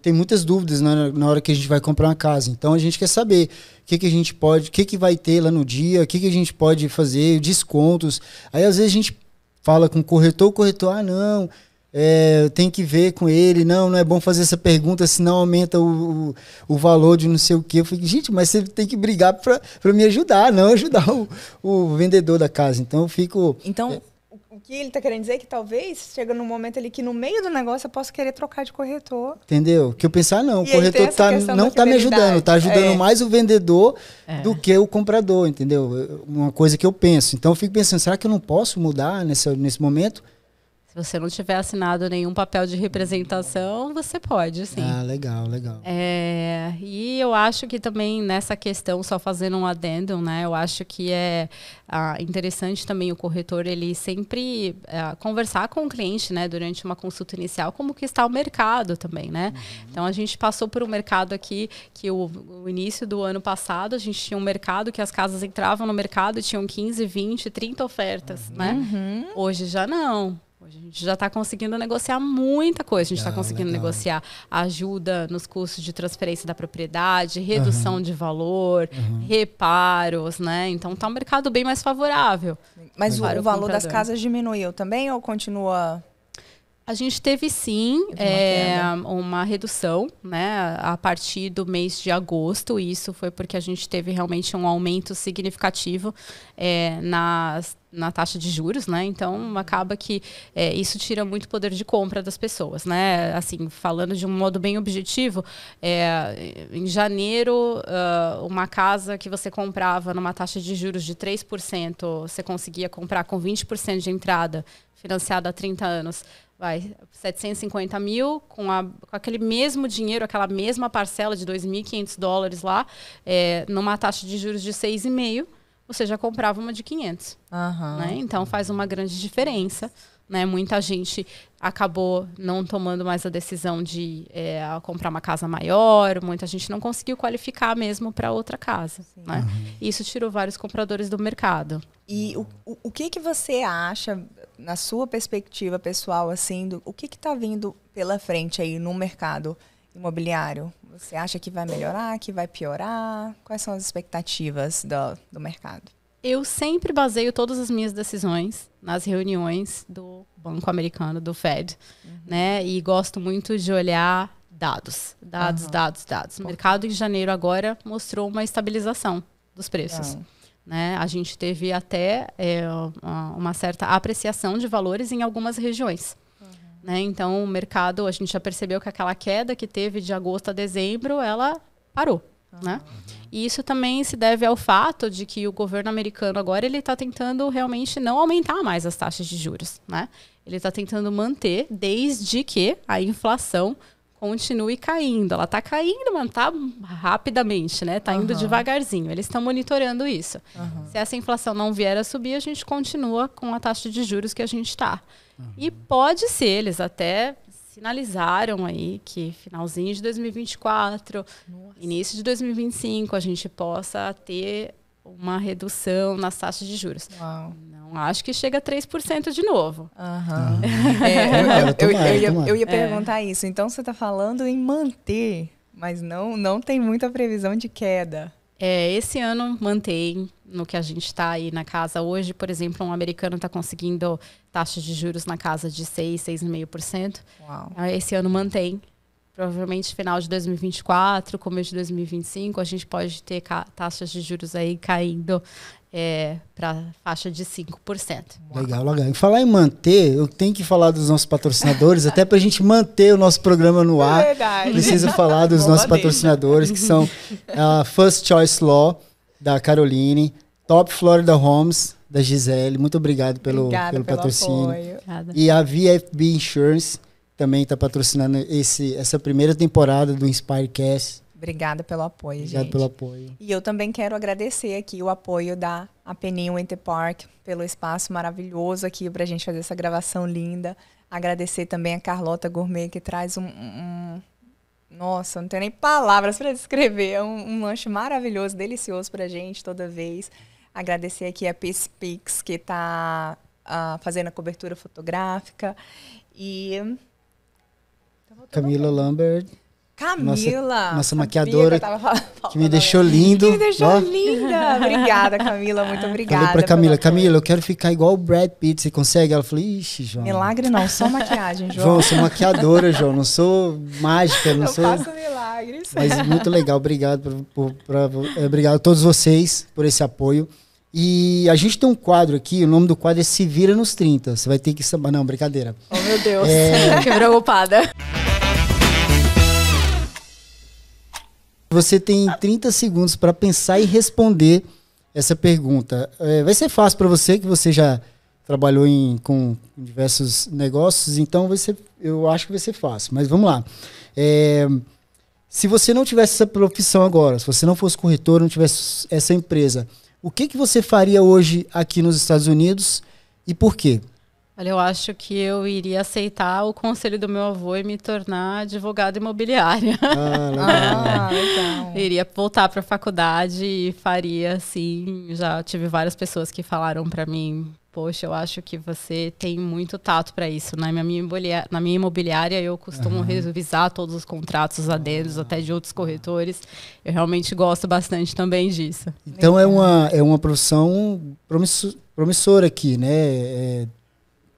tem muitas dúvidas na hora que a gente vai comprar uma casa. Então a gente quer saber o que a gente pode, o que vai ter lá no dia, o que a gente pode fazer, descontos. Aí às vezes a gente fala com o corretor, não... tem que ver com ele, não é bom fazer essa pergunta, senão aumenta o valor de não sei o quê. Eu falei, gente, mas você tem que brigar para me ajudar, não ajudar o vendedor da casa. Então eu fico... Então, o que ele está querendo dizer é que talvez chega num momento ali que no meio do negócio eu posso querer trocar de corretor. Entendeu? Que eu pensar, não, o corretor não está me ajudando, está ajudando mais o vendedor do que o comprador, entendeu? Uma coisa que eu penso. Então eu fico pensando, será que eu não posso mudar nesse momento? Se você não tiver assinado nenhum papel de representação, você pode, sim. Legal. E eu acho que também nessa questão, só fazendo um adendo, né? Eu acho que é interessante também o corretor, ele sempre conversar com o cliente, né? Durante uma consulta inicial, como que está o mercado também, né? Então, a gente passou por um mercado aqui, que o início do ano passado, a gente tinha um mercado que as casas entravam no mercado e tinham 15, 20, 30 ofertas, né? Hoje já não. Hoje a gente já está conseguindo negociar muita coisa. A gente está conseguindo negociar ajuda nos custos de transferência da propriedade, redução de valor, reparos, né? Então está um mercado bem mais favorável. Mas o valor das casas diminuiu também ou continua... A gente teve sim uma redução, né, a partir do mês de agosto. Isso foi porque a gente teve realmente um aumento significativo na taxa de juros, né? Então acaba que isso tira muito poder de compra das pessoas, né? Assim, falando de um modo bem objetivo, em janeiro, uma casa que você comprava numa taxa de juros de 3%, você conseguia comprar com 20% de entrada, financiada há 30 anos. 750 mil, com aquele mesmo dinheiro, aquela mesma parcela de $2.500 lá, numa taxa de juros de 6,5%, você já comprava uma de 500. Né? Então faz uma grande diferença. Né? Muita gente acabou não tomando mais a decisão de comprar uma casa maior, muita gente não conseguiu qualificar mesmo para outra casa. Né? Isso tirou vários compradores do mercado. E o que você acha, na sua perspectiva pessoal, assim, o que está vindo pela frente aí no mercado imobiliário? Você acha que vai melhorar, que vai piorar? Quais são as expectativas do mercado? Eu sempre baseio todas as minhas decisões nas reuniões do Banco Americano, do Fed, né? E gosto muito de olhar dados. O mercado em janeiro agora mostrou uma estabilização dos preços. Né? A gente teve até uma certa apreciação de valores em algumas regiões. Né? Então, o mercado, a gente já percebeu que aquela queda que teve de agosto a dezembro, ela parou. Né? E isso também se deve ao fato de que o governo americano agora ele está tentando realmente não aumentar mais as taxas de juros. Né? Ele está tentando manter desde que a inflação continue caindo. Ela está caindo, mas está rapidamente, né? Está indo devagarzinho. Eles estão monitorando isso. Se essa inflação não vier a subir, a gente continua com a taxa de juros que a gente está. E pode ser, eles até sinalizaram aí que finalzinho de 2024, início de 2025, a gente possa ter uma redução nas taxas de juros. Uau. Não acho que chega a 3% de novo. Eu ia perguntar isso. Então, você está falando em manter, mas não tem muita previsão de queda. Esse ano mantém no que a gente está aí na casa hoje. Por exemplo, um americano está conseguindo taxas de juros na casa de 6,5%. Uau. Esse ano mantém. Provavelmente final de 2024, começo de 2025, a gente pode ter taxas de juros aí caindo para faixa de 5%. Legal, legal. E falar em manter, eu tenho que falar dos nossos patrocinadores, até para a gente manter o nosso programa no ar. Verdade. Preciso falar dos nossos patrocinadores, que são a First Choice Law, da Caroline, Top Florida Homes, da Gisele. Muito obrigado pelo patrocínio. Apoio. E a VFB Insurance também está patrocinando essa primeira temporada do Inspirecast. Obrigada pelo apoio, gente. Obrigado pelo apoio. E eu também quero agradecer aqui o apoio da Apeninho Winter Park pelo espaço maravilhoso aqui para a gente fazer essa gravação linda. Agradecer também a Carlota Gourmet, que traz nossa, não tenho nem palavras para descrever. É um lanche maravilhoso, delicioso para a gente toda vez. Agradecer aqui a Peace Pix, que está fazendo a cobertura fotográfica. E... Camila Lambert. Camila! Nossa maquiadora, que me deixou lindo. Que me deixou linda! Obrigada, Camila, muito obrigada. Falei pra Camila, Camila, eu quero ficar igual o Brad Pitt, você consegue? Ela falou, ixi, João. Milagre não, só maquiagem, João. João, eu sou maquiadora, João, não sou mágica, não sou... faço milagres. Mas muito legal, obrigado, obrigado a todos vocês por esse apoio. E a gente tem um quadro aqui, o nome do quadro é Se Vira nos 30. Você vai ter que... Não, brincadeira. Oh, meu Deus. Que preocupada. Você tem 30 segundos para pensar e responder essa pergunta. Vai ser fácil para você, que você já trabalhou com diversos negócios, então eu acho que vai ser fácil. Mas vamos lá. Se você não tivesse essa profissão agora, se você não fosse corretor, não tivesse essa empresa, o que você faria hoje aqui nos Estados Unidos e por quê? Olha, eu acho que eu iria aceitar o conselho do meu avô e me tornar advogada imobiliária. Legal. Iria voltar para a faculdade e faria, assim, já tive várias pessoas que falaram para mim, poxa, eu acho que você tem muito tato para isso. Na minha imobiliária, eu costumo revisar todos os contratos, os adendos, até de outros corretores. Eu realmente gosto bastante também disso. Então é uma profissão promissora aqui, né?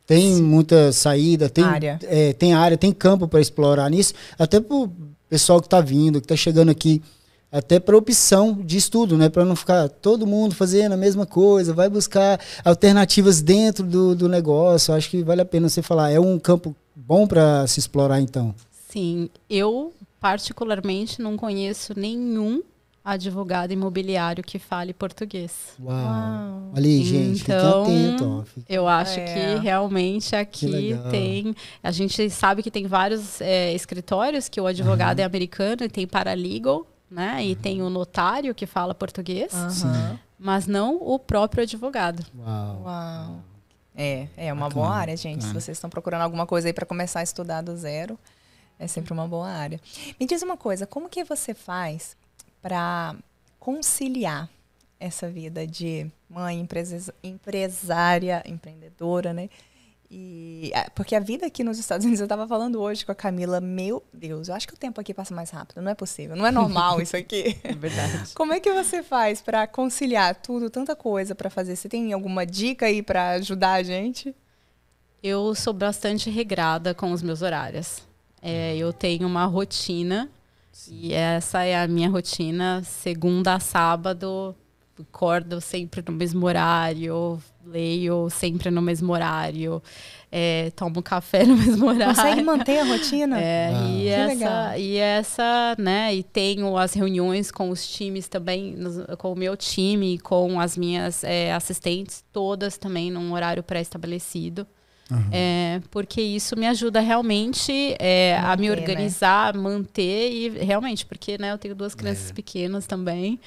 Tem Sim. muita saída, tem área, tem campo para explorar nisso, até para o pessoal que está vindo, que está chegando aqui, até para opção de estudo, né? Para não ficar todo mundo fazendo a mesma coisa, vai buscar alternativas dentro do negócio. Acho que vale a pena você falar. É um campo bom para se explorar, então? Sim, eu particularmente não conheço nenhum advogado imobiliário que fale português. Uau. Olha aí, gente, então, fique atento. Ó. Eu acho que realmente aqui tem... A gente sabe que tem vários escritórios que o advogado é americano e tem paralegal, né? E tem o notário que fala português, mas não o próprio advogado. Uau. É uma boa área, gente. Se vocês estão procurando alguma coisa aí para começar a estudar do zero, é sempre uma boa área. Me diz uma coisa, como que você faz para conciliar essa vida de mãe, empresária, empreendedora, né? Porque a vida aqui nos Estados Unidos, eu estava falando hoje com a Camila, meu Deus, eu acho que o tempo aqui passa mais rápido, não é possível, não é normal isso aqui. É verdade. Como é que você faz para conciliar tudo, tanta coisa para fazer? Você tem alguma dica aí para ajudar a gente? Eu sou bastante regrada com os meus horários. Eu tenho uma rotina. E essa é a minha rotina, segunda a sábado, acordo sempre no mesmo horário, leio sempre no mesmo horário, tomo café no mesmo horário. Consegue manter a rotina? E tenho as reuniões com os times também, com o meu time, com as minhas assistentes, todas também num horário pré-estabelecido. Porque isso me ajuda realmente a me organizar, manter e realmente, porque eu tenho 2 crianças pequenas também.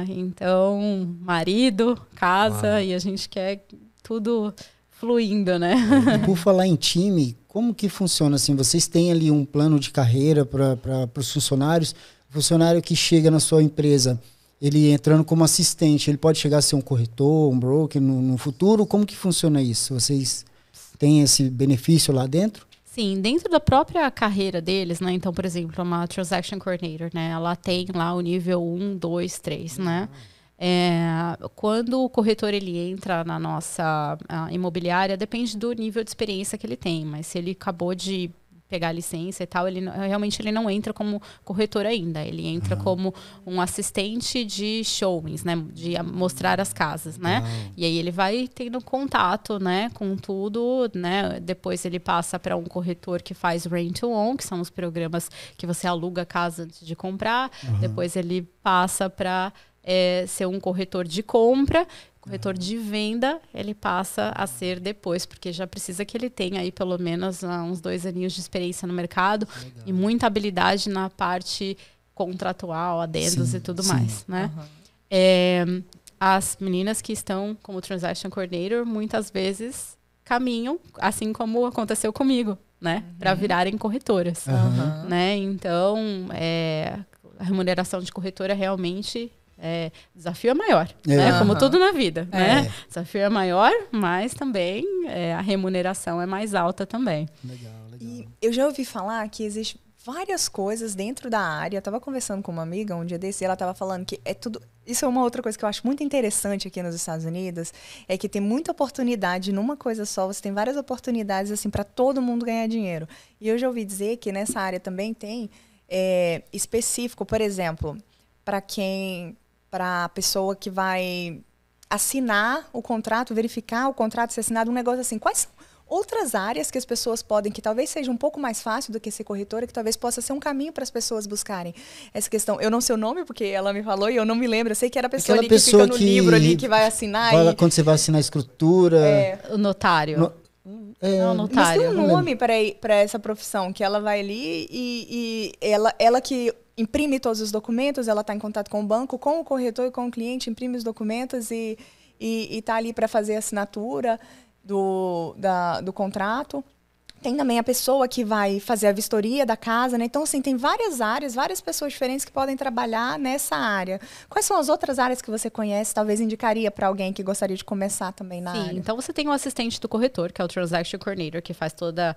Então, marido, casa, e a gente quer tudo fluindo, né? E por falar em time, como que funciona assim? Vocês têm ali um plano de carreira para os funcionários? O funcionário que chega na sua empresa, ele entrando como assistente, ele pode chegar a ser um corretor, um broker no futuro? Como que funciona isso? Vocês têm esse benefício lá dentro? Sim, dentro da própria carreira deles, né? Então, por exemplo, uma Transaction Coordinator, né? Ela tem lá o nível 1, 2, 3, né? Quando o corretor ele entra na nossa imobiliária, depende do nível de experiência que ele tem, mas se ele acabou de pegar a licença e tal, realmente ele não entra como corretor ainda, ele entra como um assistente de showings, né, de mostrar as casas, né, e aí ele vai tendo contato, né, com tudo, né, depois ele passa para um corretor que faz rent to own, que são os programas que você aluga a casa antes de comprar, depois ele passa para ser um corretor de compra, corretor de venda, ele passa a ser depois, porque já precisa que ele tenha aí pelo menos uns 2 aninhos de experiência no mercado. Legal. E muita habilidade na parte contratual, adendos e tudo mais, né? As meninas que estão como Transaction Coordinator, muitas vezes caminham, assim como aconteceu comigo, né? Para virarem corretoras, né? Então, a remuneração de corretora realmente... desafio é maior, né? Como tudo na vida, né? Desafio é maior, mas também a remuneração é mais alta também. Legal. E eu já ouvi falar que existe várias coisas dentro da área. Eu estava conversando com uma amiga um dia desse e ela estava falando que é tudo... Isso é uma outra coisa que eu acho muito interessante aqui nos Estados Unidos, é que tem muita oportunidade numa coisa só, você tem várias oportunidades assim para todo mundo ganhar dinheiro. E eu já ouvi dizer que nessa área também tem específico, por exemplo, para a pessoa que vai assinar o contrato, verificar o contrato ser assinado, um negócio assim. Quais são outras áreas que as pessoas podem, que talvez seja um pouco mais fácil do que ser corretora, que talvez possa ser um caminho para as pessoas buscarem essa questão? Eu não sei o nome, porque ela me falou e eu não me lembro. Eu sei que era a pessoa ali que fica no livro ali, que vai assinar. Quando você vai assinar a escritura... O notário. Não, notário. Mas tem um nome para essa profissão, que ela vai ali e ela que... imprime todos os documentos, ela está em contato com o banco, com o corretor e com o cliente, imprime os documentos e está ali para fazer a assinatura do contrato. Tem também a pessoa que vai fazer a vistoria da casa, né? Então, assim, tem várias áreas, várias pessoas diferentes que podem trabalhar nessa área. Quais são as outras áreas que você conhece, talvez indicaria para alguém que gostaria de começar também na área? Então você tem o assistente do corretor, que é o Transaction Coordinator, que faz toda...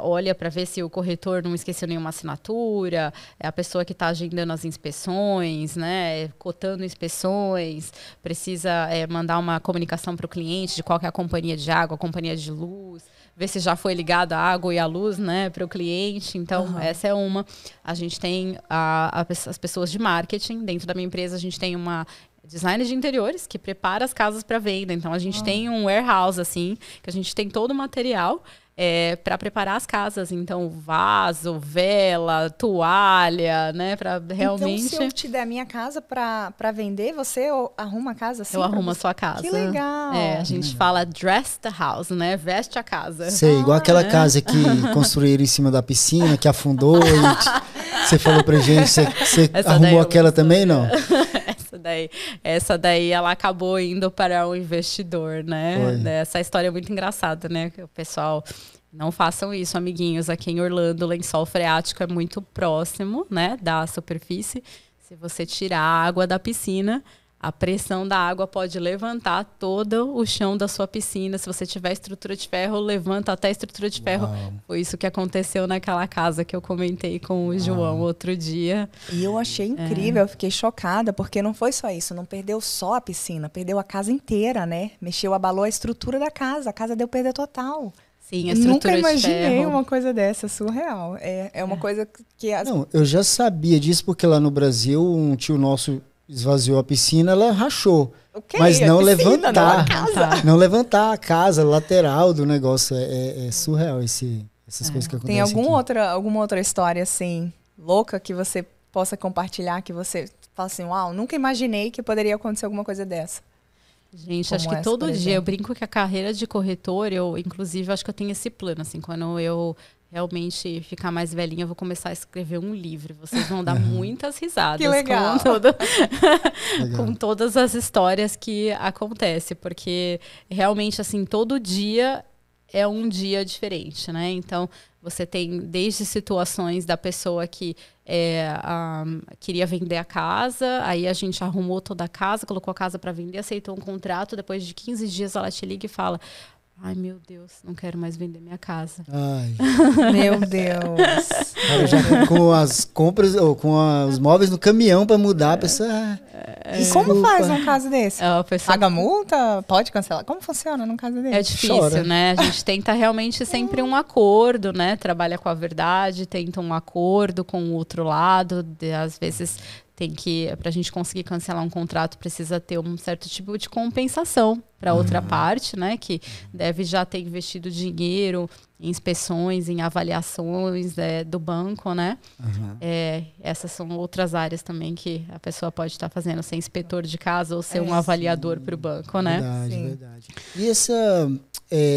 olha para ver se o corretor não esqueceu nenhuma assinatura, é a pessoa que está agendando as inspeções, né, cotando inspeções, precisa mandar uma comunicação para o cliente de qual que é a companhia de água, a companhia de luz, ver se já foi ligada a água e a luz, né, para o cliente. Então, essa é uma. A gente tem as pessoas de marketing. Dentro da minha empresa, a gente tem uma designer de interiores que prepara as casas para venda. Então, a gente tem um warehouse, assim, que a gente tem todo o material para preparar as casas. Então, vaso, vela, toalha, né? Para realmente... Então, se eu te der a minha casa para vender, você arruma a casa assim? Eu arrumo a sua casa. Que legal! A gente fala dress the house, né? Veste a casa. Sei, igual aquela casa que construíram em cima da piscina, que afundou e você falou pra gente, você arrumou aquela também, não? Essa daí ela acabou indo para um investidor, né? Essa história é muito engraçada, né? O pessoal, não façam isso, amiguinhos. Aqui em Orlando, o lençol freático é muito próximo, né, da superfície. Se você tirar a água da piscina, a pressão da água pode levantar todo o chão da sua piscina. Se você tiver estrutura de ferro, levanta até a estrutura de ferro. Foi isso que aconteceu naquela casa que eu comentei com o João outro dia. E eu achei incrível, eu fiquei chocada, porque não foi só isso, não perdeu só a piscina, perdeu a casa inteira, né? Abalou a estrutura da casa, a casa deu perda total. Sim, a estrutura Nunca de ferro. imaginei uma coisa dessa, surreal. É uma coisa que... Não, eu já sabia disso, porque lá no Brasil, um tio nosso esvaziou a piscina, ela rachou. Okay, mas não piscina, não levantar a casa lateral do negócio. É surreal essas coisas que acontecem. Tem alguma outra história assim louca que você possa compartilhar, que você fala assim, uau, nunca imaginei que poderia acontecer alguma coisa dessa? Gente, como acho que todo dia eu brinco que a carreira de corretor, inclusive, acho que eu tenho esse plano, assim, quando eu realmente ficar mais velhinha, eu vou começar a escrever um livro. Vocês vão dar muitas risadas. Que legal. Com todas as histórias que acontecem. Porque realmente, assim, todo dia é um dia diferente, né? Então, você tem desde situações da pessoa que queria vender a casa, aí a gente arrumou toda a casa, colocou a casa para vender, aceitou um contrato, depois de 15 dias ela te liga e fala: ai, meu Deus, não quero mais vender minha casa. Ai. Meu Deus. Cara, já com as compras, ou com os móveis no caminhão para mudar, a pessoa... E como faz num caso desse? A pessoa... Paga multa? Pode cancelar? Como funciona num caso desse? É difícil, Chora. né? A gente tenta realmente sempre um acordo, né? Trabalha com a verdade, tenta um acordo com o outro lado. Às vezes tem que, para a gente conseguir cancelar um contrato, precisa ter um certo tipo de compensação para outra parte, né? Que deve já ter investido dinheiro em inspeções, em avaliações do banco, né? Essas são outras áreas também que a pessoa pode estar fazendo, ser inspetor de casa ou ser um avaliador para o banco, né? Verdade, verdade. E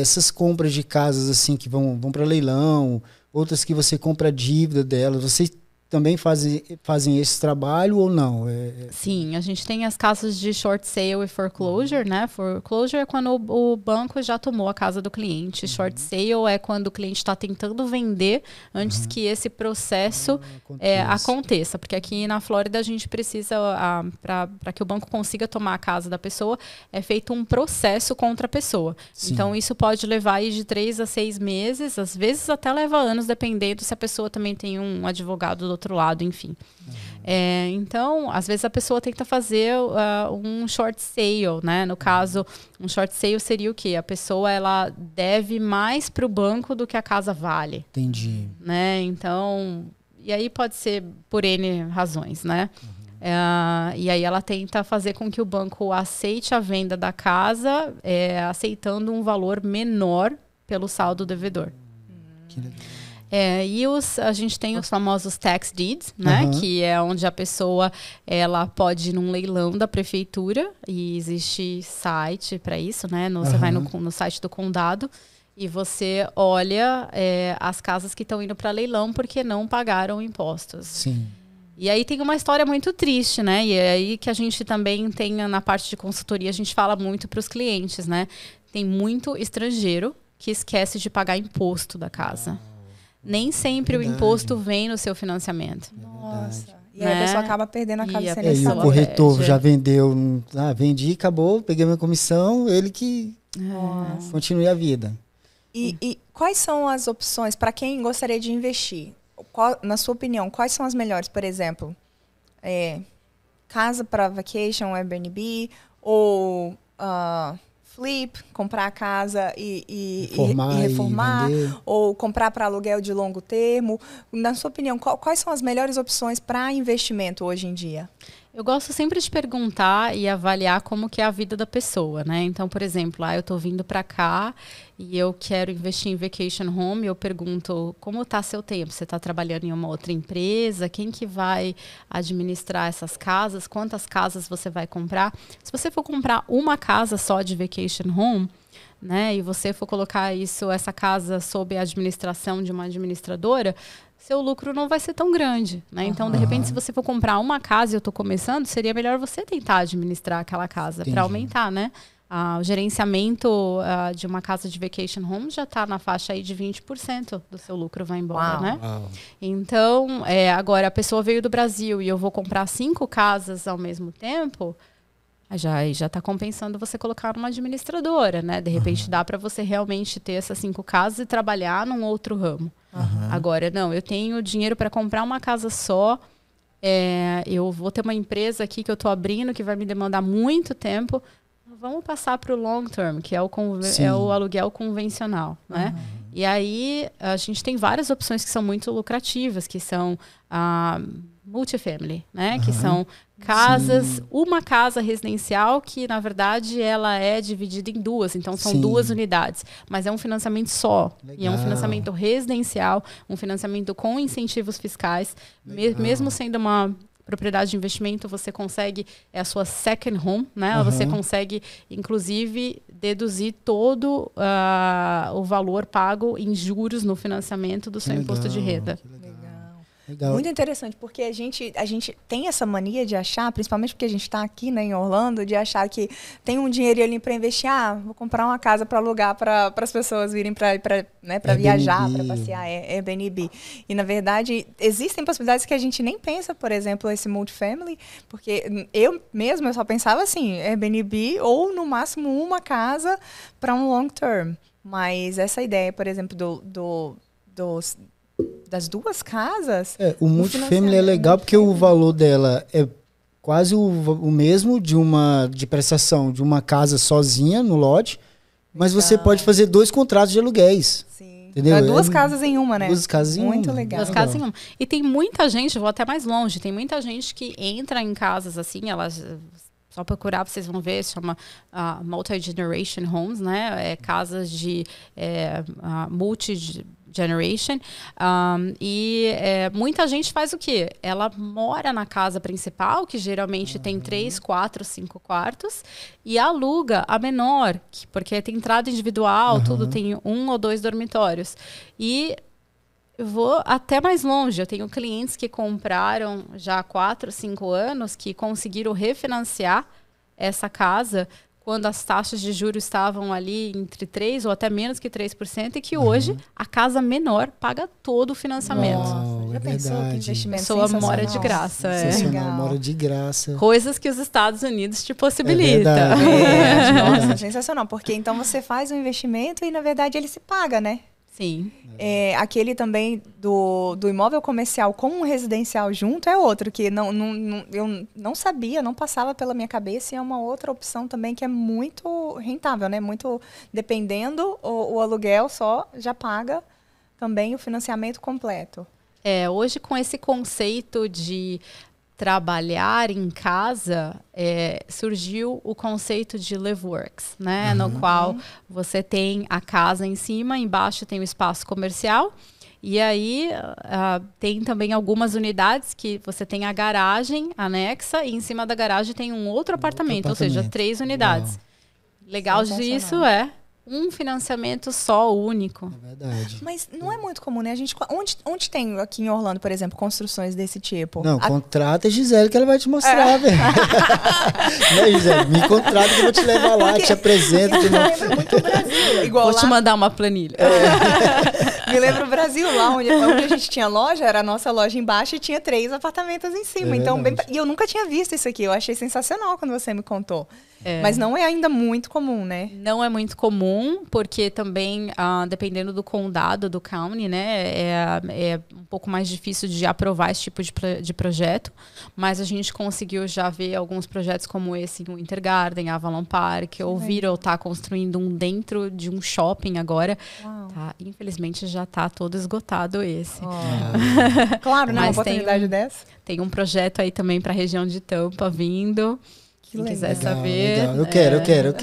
essas compras de casas assim que vão para leilão, outras que você compra a dívida delas, vocês também fazem esse trabalho ou não? Sim, a gente tem as casas de short sale e foreclosure, né? Foreclosure é quando o banco já tomou a casa do cliente. Short sale é quando o cliente está tentando vender antes que esse processo aconteça. Porque aqui na Flórida a gente precisa, para que o banco consiga tomar a casa da pessoa, é feito um processo contra a pessoa. Sim. Então isso pode levar aí de 3 a 6 meses, às vezes até leva anos, dependendo se a pessoa também tem um advogado do outro lado, enfim. Então, às vezes a pessoa tenta fazer um short sale, né? No caso, um short sale seria o quê? A pessoa, ela deve mais para o banco do que a casa vale. Entendi. Né? Então, e aí pode ser por N razões, né? E aí ela tenta fazer com que o banco aceite a venda da casa, aceitando um valor menor pelo saldo devedor. Que legal. E a gente tem os famosos tax deeds, né? Que é onde a pessoa ela pode ir num leilão da prefeitura, e existe site para isso, né? Você vai no site do condado e você olha as casas que estão indo para leilão porque não pagaram impostos. Sim. E aí tem uma história muito triste, né? E é aí que a gente também tem na parte de consultoria, a gente fala muito para os clientes, né? Tem muito estrangeiro que esquece de pagar imposto da casa. Nem sempre o imposto vem no seu financiamento. Nossa. E aí a pessoa acaba perdendo a casa sem E o corretor já vendeu, vendi, acabou, peguei minha comissão, ele que continue a vida. E quais são as opções para quem gostaria de investir? Na sua opinião, quais são as melhores? Por exemplo, casa para vacation, Airbnb, ou flip, comprar a casa e reformar, ou comprar para aluguel de longo termo. Na sua opinião, quais são as melhores opções para investimento hoje em dia? Eu gosto sempre de perguntar e avaliar como que é a vida da pessoa, né? Então, por exemplo, eu estou vindo para cá e eu quero investir em vacation home, eu pergunto como está seu tempo? Você está trabalhando em uma outra empresa? Quem que vai administrar essas casas? Quantas casas você vai comprar? Se você for comprar uma casa só de vacation home, né, e você for colocar essa casa sob a administração de uma administradora, seu lucro não vai ser tão grande, né? Então, de repente, se você for comprar uma casa e eu estou começando, seria melhor você tentar administrar aquela casa para aumentar, né? O gerenciamento de uma casa de vacation home já está na faixa aí de 20% do seu lucro vai embora, né? Então, agora a pessoa veio do Brasil e eu vou comprar 5 casas ao mesmo tempo, já está compensando você colocar numa administradora, né? De repente dá para você realmente ter essas 5 casas e trabalhar num outro ramo. Agora, não, eu tenho dinheiro para comprar uma casa só, eu vou ter uma empresa aqui que eu estou abrindo que vai me demandar muito tempo. Vamos passar para o long term, que é o aluguel convencional, né? E aí a gente tem várias opções que são muito lucrativas, que são multifamily, né? Que são casas, uma casa residencial que, na verdade, ela é dividida em 2. Então, são 2 unidades. Mas é um financiamento só. Legal. E é um financiamento residencial, um financiamento com incentivos fiscais. Mesmo sendo uma propriedade de investimento, você consegue, é a sua second home, né? Você consegue, inclusive, deduzir todo o valor pago em juros no financiamento do seu imposto de renda. Legal. Muito interessante, porque a gente tem essa mania de achar, principalmente porque a gente está aqui, né, em Orlando, de achar que tem um dinheiro ali para investir, vou comprar uma casa para alugar para as pessoas virem para viajar, para passear, Airbnb. E, na verdade, existem possibilidades que a gente nem pensa, por exemplo, esse multifamily, porque eu só pensava assim, Airbnb ou, no máximo, uma casa para um long term. Mas essa ideia, por exemplo, das duas casas... o multifamily é legal porque o valor dela é quase o mesmo de prestação de uma casa sozinha no lote, mas você pode fazer 2 contratos de aluguéis. Sim. Entendeu? Duas casas em uma, né? 2 casas em uma. Muito legal. 2 casas em uma. E tem muita gente, vou até mais longe, tem muita gente que entra em casas assim, elas... Só procurar, vocês vão ver, se chama multi-generation homes, né? Casas de multi-generation. E muita gente faz o quê? Ela mora na casa principal, que geralmente tem 3, 4, 5 quartos, e aluga a menor, porque tem entrada individual, tudo tem 1 ou 2 dormitórios. E eu vou até mais longe. Eu tenho clientes que compraram já há 4, 5 anos, que conseguiram refinanciar essa casa quando as taxas de juros estavam ali entre 3% ou até menos que 3%, e que hoje a casa menor paga todo o financiamento. Nossa, já pensou que investimento sensacional. A pessoa mora de graça. Mora de graça. Coisas que os Estados Unidos te possibilitam. Nossa, sensacional. Porque então você faz um investimento e, na verdade, ele se paga, né? Sim. Aquele também do imóvel comercial com um residencial junto é outro, que eu não sabia, não passava pela minha cabeça, e é uma outra opção também que é muito rentável, né? Muito, dependendo, o aluguel só já paga também o financiamento completo. Hoje, com esse conceito de trabalhar em casa, surgiu o conceito de LiveWorks, né? No qual você tem a casa em cima, embaixo tem o espaço comercial, e aí tem também algumas unidades que você tem a garagem anexa, e em cima da garagem tem um outro apartamento, ou seja, 3 unidades. Legal disso um financiamento só, único. É verdade. Mas não é muito comum, né? Onde tem aqui em Orlando, por exemplo, construções desse tipo? Não, contrata a Gisele que ela vai te mostrar, velho. Né, Gisele? Me contrata que eu vou te levar lá, te apresento. Me lembra muito o Brasil. Vou te mandar uma planilha. Me lembra o Brasil, lá onde a gente tinha loja, era a nossa loja embaixo e tinha 3 apartamentos em cima. Então, e eu nunca tinha visto isso aqui. Eu achei sensacional quando você me contou. Mas não é ainda muito comum, né? Não é muito comum, porque também, dependendo do condado, do county, né, é um pouco mais difícil de aprovar esse tipo de projeto. Mas a gente conseguiu já ver alguns projetos como esse, o Winter Garden, Avalon Park, ou Vero está construindo um dentro de um shopping agora. Tá, infelizmente já está todo esgotado esse. Claro, né? Uma oportunidade dessa. Tem um projeto aí também para a região de Tampa vindo. Quem quiser saber. Legal. Eu quero.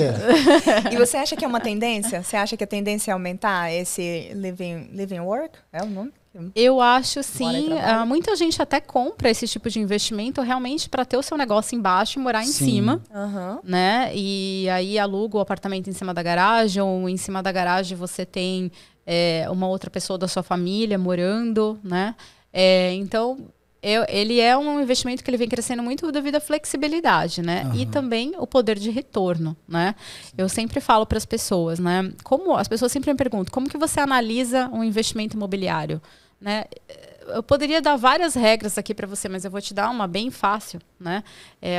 E você acha que é uma tendência? Você acha que a tendência é aumentar esse living work? É o nome? Eu acho sim. Muita gente até compra esse tipo de investimento realmente para ter o seu negócio embaixo e morar em cima. Né? E aí aluga o apartamento em cima da garagem, ou em cima da garagem você tem uma outra pessoa da sua família morando, né? Então, ele é um investimento que ele vem crescendo muito devido à flexibilidade, né? E também o poder de retorno, né? Eu sempre falo para as pessoas, né? As pessoas sempre me perguntam, como que você analisa um investimento imobiliário? Né? Eu poderia dar várias regras aqui para você, mas eu vou te dar uma bem fácil, né?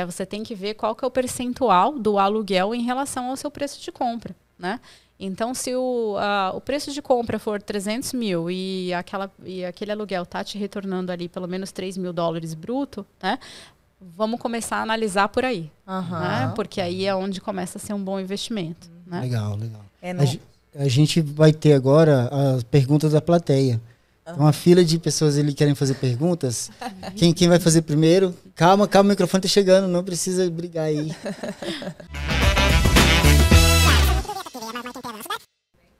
Você tem que ver qual que é o percentual do aluguel em relação ao seu preço de compra, né? Então, se o preço de compra for 300 mil e aquele aluguel está te retornando ali pelo menos $3 mil bruto, né? Vamos começar a analisar por aí. Né? Porque aí é onde começa a ser um bom investimento. Né? Legal. A gente vai ter agora as perguntas da plateia. Uma fila de pessoas ali querem fazer perguntas. Quem vai fazer primeiro? Calma, o microfone está chegando, não precisa brigar aí.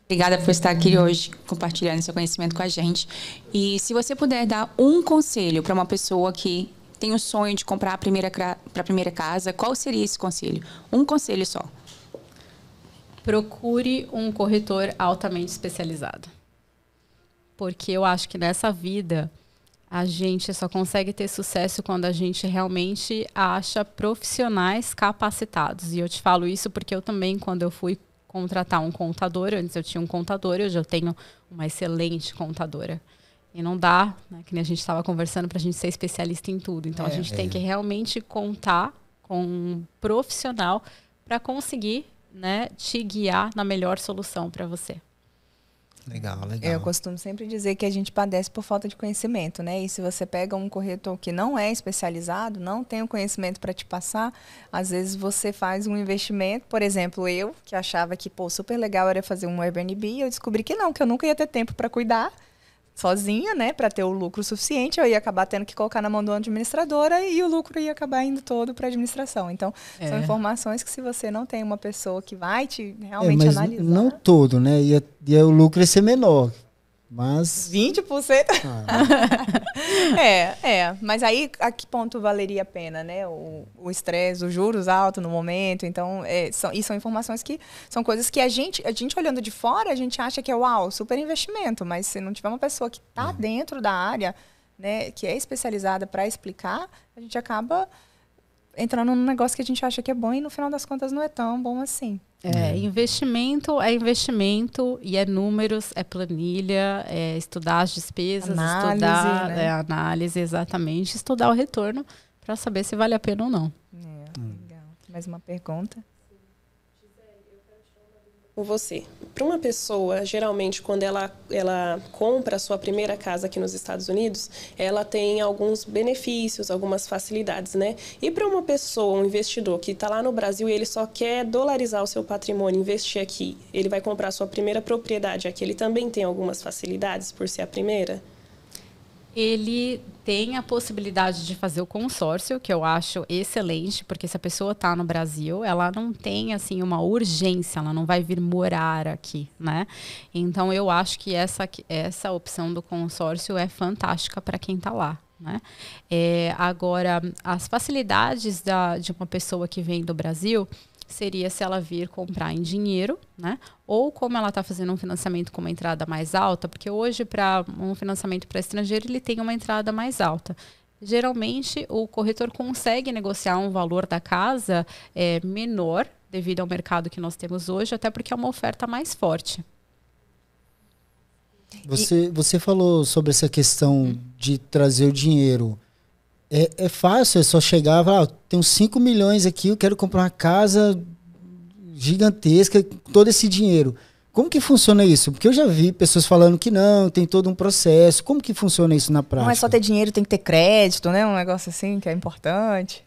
Obrigada por estar aqui hoje, compartilhando seu conhecimento com a gente. E se você puder dar um conselho para uma pessoa que tem o sonho de comprar para a primeira casa, qual seria esse conselho? Um conselho só. Procure um corretor altamente especializado. Porque eu acho que nessa vida a gente só consegue ter sucesso quando a gente realmente acha profissionais capacitados. E eu te falo isso porque eu também, quando eu fui contratar um contador, antes eu tinha um contador, hoje eu tenho uma excelente contadora. E não dá, né, que nem a gente estava conversando, para a gente ser especialista em tudo. Então a gente tem que realmente contar com um profissional para conseguir, né, te guiar na melhor solução para você. Legal, legal. Eu costumo sempre dizer que a gente padece por falta de conhecimento, né? E se você pega um corretor que não é especializado, não tem o conhecimento para te passar, às vezes você faz um investimento, por exemplo, eu, que achava que, super legal era fazer um Airbnb, eu descobri que não, que eu nunca ia ter tempo para cuidar sozinha, né? Para ter o lucro suficiente, eu ia acabar tendo que colocar na mão do administradora e o lucro ia acabar indo todo para a administração. Então, são informações que se você não tem uma pessoa que vai te realmente mas analisar... não todo, né? Ia o lucro ia ser menor, mas... 20%? Mas aí a que ponto valeria a pena, né? O estresse, os juros altos no momento. Então, são informações que são coisas que a gente olhando de fora, a gente acha que é uau, super investimento. Mas se não tiver uma pessoa que está dentro da área, né, que é especializada para explicar, a gente acaba entrando num negócio que a gente acha que é bom e no final das contas não é tão bom assim. Investimento é investimento e é números, é planilha, é estudar as despesas, análise, exatamente, estudar o retorno para saber se vale a pena ou não. Legal. Mais uma pergunta? Com você. Para uma pessoa, geralmente, quando ela compra a sua primeira casa aqui nos Estados Unidos, ela tem alguns benefícios, algumas facilidades, né? E para uma pessoa, um investidor que está lá no Brasil e ele só quer dolarizar o seu patrimônio, investir aqui, ele vai comprar a sua primeira propriedade aqui, ele também tem algumas facilidades por ser a primeira? Ele tem a possibilidade de fazer o consórcio, que eu acho excelente, porque se a pessoa está no Brasil, ela não tem assim uma urgência, ela não vai vir morar aqui, né? Então eu acho que essa opção do consórcio é fantástica para quem está lá, né? Agora, as facilidades de uma pessoa que vem do Brasil seria se ela vir comprar em dinheiro, né? Ou como ela está fazendo um financiamento com uma entrada mais alta, porque hoje para um financiamento para estrangeiro ele tem uma entrada mais alta. Geralmente o corretor consegue negociar um valor da casa menor devido ao mercado que nós temos hoje, até porque é uma oferta mais forte. Você falou sobre essa questão de trazer o dinheiro. É fácil, é só chegar e falar, tenho 5 milhões aqui, eu quero comprar uma casa gigantesca, todo esse dinheiro. Como que funciona isso? Porque eu já vi pessoas falando que não, tem todo um processo. Como que funciona isso na prática? Não é só ter dinheiro, tem que ter crédito, né? Um negócio assim que é importante.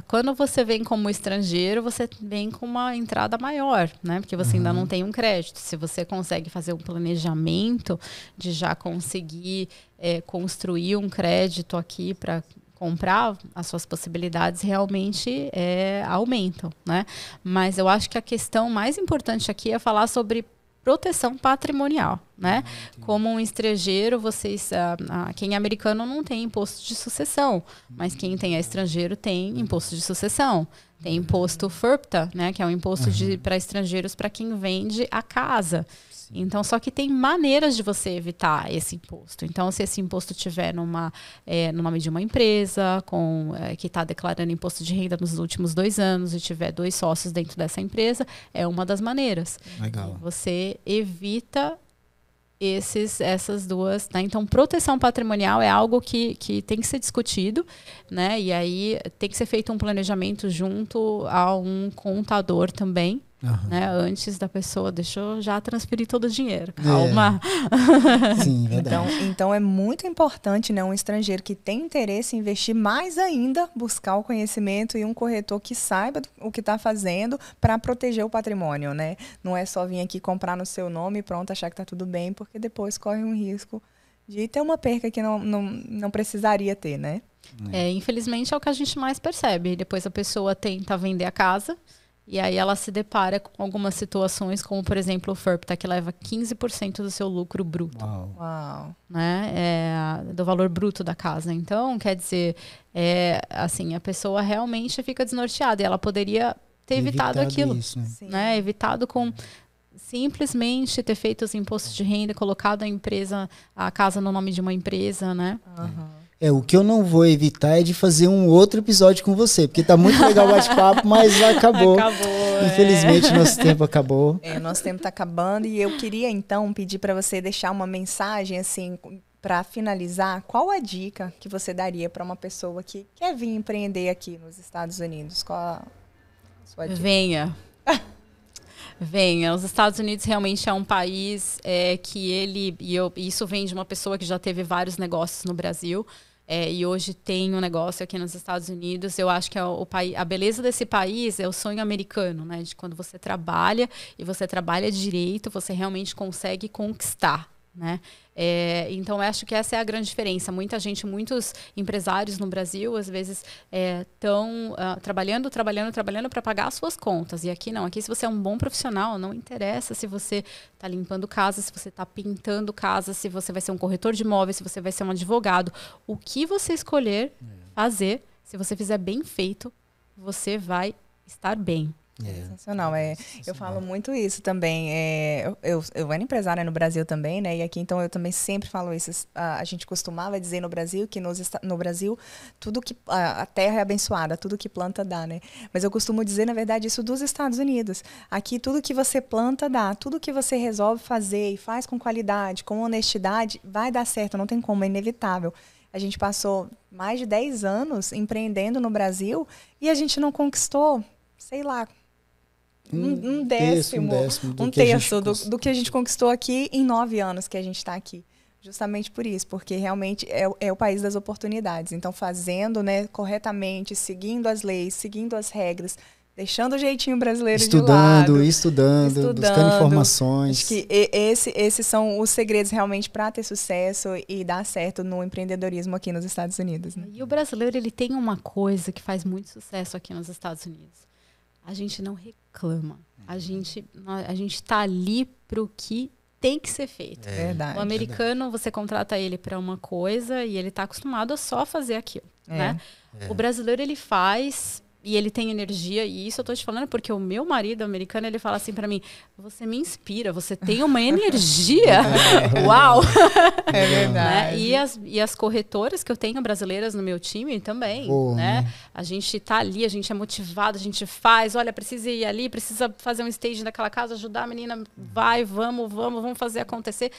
Quando você vem como estrangeiro, você vem com uma entrada maior, né? Porque você ainda não tem um crédito. Se você consegue fazer um planejamento de já conseguir construir um crédito aqui para comprar, as suas possibilidades realmente aumentam, né? Mas eu acho que a questão mais importante aqui é falar sobre proteção patrimonial, né? Como um estrangeiro, quem é americano não tem imposto de sucessão, mas quem é estrangeiro tem imposto de sucessão. Tem imposto FIRPTA, né? Que é um imposto para estrangeiros para quem vende a casa. Então, só que tem maneiras de você evitar esse imposto. Então, se esse imposto estiver no nome de uma empresa que está declarando imposto de renda nos últimos 2 anos e tiver 2 sócios dentro dessa empresa, é uma das maneiras. Legal. Você evita essas duas, né? Então, proteção patrimonial é algo que tem que ser discutido, né? E aí tem que ser feito um planejamento junto a um contador também, né? Antes da pessoa, deixa eu já transferir todo o dinheiro. Calma. Sim, verdade. Então é muito importante, né, um estrangeiro que tem interesse em investir, mais ainda buscar o conhecimento e um corretor que saiba o que está fazendo para proteger o patrimônio, né? Não é só vir aqui comprar no seu nome e pronto, achar que está tudo bem, porque depois corre um risco de ter uma perca que não precisaria ter, né? Infelizmente é o que a gente mais percebe. Depois a pessoa tenta vender a casa E aí ela se depara com algumas situações, como, por exemplo, o FIRPTA, que leva 15% do seu lucro bruto. Uau. Né? Do valor bruto da casa. Então, quer dizer, assim, a pessoa realmente fica desnorteada. E ela poderia ter evitado aquilo. Isso, né? Evitado com simplesmente ter feito os impostos de renda, colocado a casa no nome de uma empresa, né? O que eu não vou evitar é de fazer um outro episódio com você, porque tá muito legal o bate-papo, mas acabou. Infelizmente, nosso tempo acabou. Nosso tempo tá acabando e eu queria, então, pedir para você deixar uma mensagem, assim, para finalizar. Qual a dica que você daria para uma pessoa que quer vir empreender aqui nos Estados Unidos? Qual a sua dica? Venha. Os Estados Unidos realmente é um país que isso vem de uma pessoa que já teve vários negócios no Brasil e hoje tem um negócio aqui nos Estados Unidos. Eu acho que a beleza desse país é o sonho americano, né? De quando você trabalha e você trabalha direito, você realmente consegue conquistar, né? Então, eu acho que essa é a grande diferença. Muitos empresários no Brasil, às vezes, estão trabalhando para pagar as suas contas. E aqui não. Aqui, se você é um bom profissional, não interessa se você está limpando casa, se você está pintando casa, se você vai ser um corretor de imóveis, se você vai ser um advogado. O que você escolher fazer, se você fizer bem feito, você vai estar bem. Sensacional. Eu falo muito isso também. Eu era empresária no Brasil também, né? E aqui, então, eu também sempre falo isso. A gente costumava dizer no Brasil que no Brasil tudo que a terra é abençoada, tudo que planta dá, né? Mas eu costumo dizer, na verdade, isso dos Estados Unidos. Aqui, tudo que você planta dá. Tudo que você resolve fazer e faz com qualidade, com honestidade, vai dar certo. Não tem como, é inevitável. A gente passou mais de 10 anos empreendendo no Brasil e a gente não conquistou, sei lá, um terço do que a gente conquistou aqui em 9 anos que a gente está aqui. Justamente por isso, porque realmente é o país das oportunidades. Então, fazendo, né, corretamente, seguindo as leis, seguindo as regras, deixando o jeitinho brasileiro de lado. Estudando, buscando informações. Acho que esses são os segredos realmente para ter sucesso e dar certo no empreendedorismo aqui nos Estados Unidos. Né? E o brasileiro, ele tem uma coisa que faz muito sucesso aqui nos Estados Unidos. A gente não reclama. A gente tá ali pro que tem que ser feito. Verdade. O americano, você contrata ele para uma coisa e ele tá acostumado a só fazer aquilo, né? O brasileiro, ele faz e ele tem energia, e isso eu tô te falando porque o meu marido americano, ele fala assim para mim: você me inspira, você tem uma energia. Uau! É verdade. Né? E as corretoras que eu tenho brasileiras no meu time também, né? A gente tá ali, a gente é motivado, a gente faz, olha, precisa ir ali, precisa fazer um stage naquela casa, ajudar a menina, vamos fazer acontecer.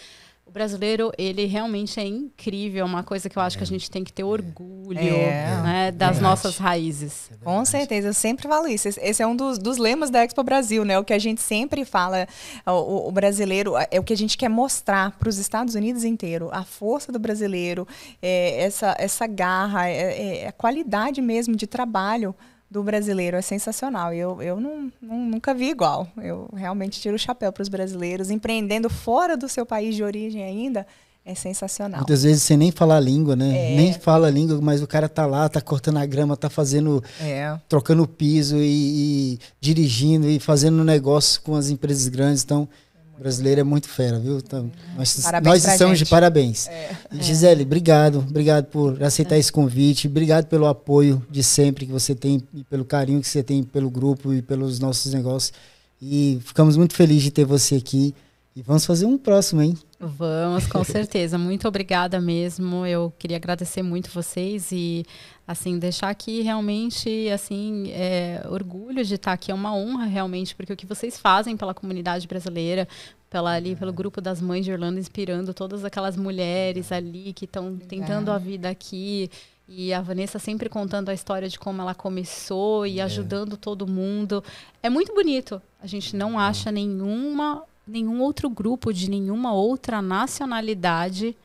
O brasileiro, ele realmente é incrível, é uma coisa que eu acho que a gente tem que ter orgulho, né, das nossas raízes. Com certeza, eu sempre falo isso. Esse é um dos lemas da Expo Brasil, né? O que a gente sempre fala, o brasileiro, é o que a gente quer mostrar para os Estados Unidos inteiro. A força do brasileiro, essa garra, a qualidade mesmo de trabalho do brasileiro é sensacional. Eu nunca vi igual. Eu realmente tiro o chapéu para os brasileiros. Empreendendo fora do seu país de origem ainda, é sensacional. Muitas vezes sem nem falar a língua, né? Nem fala a língua, mas o cara tá lá, tá cortando a grama, tá fazendo, trocando o piso e dirigindo e fazendo negócio com as empresas grandes. Então, o brasileiro é muito fera, viu? Então, nós estamos de parabéns. Gisele, obrigado por aceitar esse convite, obrigado pelo apoio de sempre que você tem, e pelo carinho que você tem pelo grupo e pelos nossos negócios. E ficamos muito felizes de ter você aqui. E vamos fazer um próximo, hein? Vamos, com certeza. Muito obrigada mesmo. Eu queria agradecer muito vocês e, assim, deixar aqui realmente, assim, orgulho de estar aqui. É uma honra, realmente, porque o que vocês fazem pela comunidade brasileira, pelo grupo das mães de Orlando, inspirando todas aquelas mulheres ali que estão tentando a vida aqui. E a Vanessa sempre contando a história de como ela começou e ajudando todo mundo. É muito bonito. A gente não acha nenhum outro grupo de nenhuma outra nacionalidade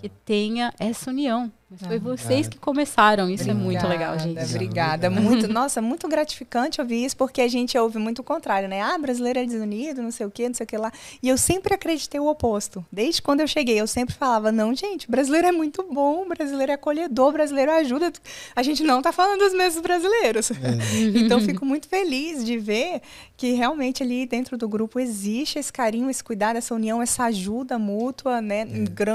que tenha essa união, Mas foi vocês que começaram, isso Obrigada, é muito legal, gente. Obrigada, muito, nossa, muito gratificante ouvir isso, porque a gente ouve muito o contrário, né? Brasileiro é desunido, não sei o que lá. E eu sempre acreditei o oposto. Desde quando eu cheguei, eu sempre falava, não, gente, brasileiro é muito bom, brasileiro é acolhedor, brasileiro ajuda. A gente não tá falando dos mesmos brasileiros. Então, fico muito feliz de ver que realmente ali dentro do grupo existe esse carinho, esse cuidado, essa união, essa ajuda mútua, né?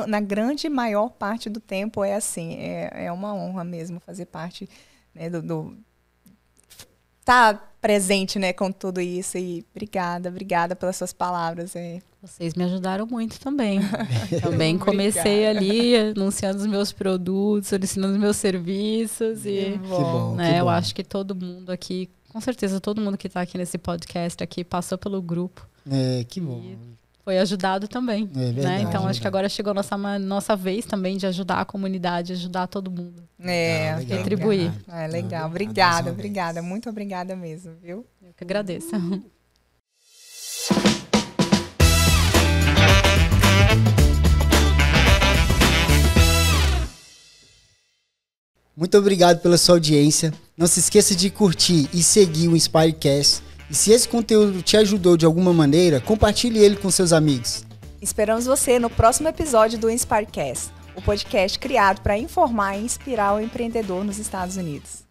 Na grande maior parte do tempo é assim. É uma honra mesmo fazer parte, né, tá presente, né, com tudo isso. E obrigada pelas suas palavras. Vocês me ajudaram muito também. Também comecei ali anunciando os meus produtos, ensinando os meus serviços. E, que bom, né, que bom. Eu acho que todo mundo aqui, com certeza todo mundo que está aqui nesse podcast aqui passou pelo grupo. Que bom. Foi ajudado também. Verdade, né? Então, acho verdade. que agora chegou a nossa vez também de ajudar a comunidade, ajudar todo mundo. Retribuir. Legal. Obrigada. Muito obrigada mesmo, viu? Eu que agradeço. Muito obrigado pela sua audiência. Não se esqueça de curtir e seguir o Inspirecast. E se esse conteúdo te ajudou de alguma maneira, compartilhe ele com seus amigos. Esperamos você no próximo episódio do Inspirecast, o podcast criado para informar e inspirar o empreendedor nos Estados Unidos.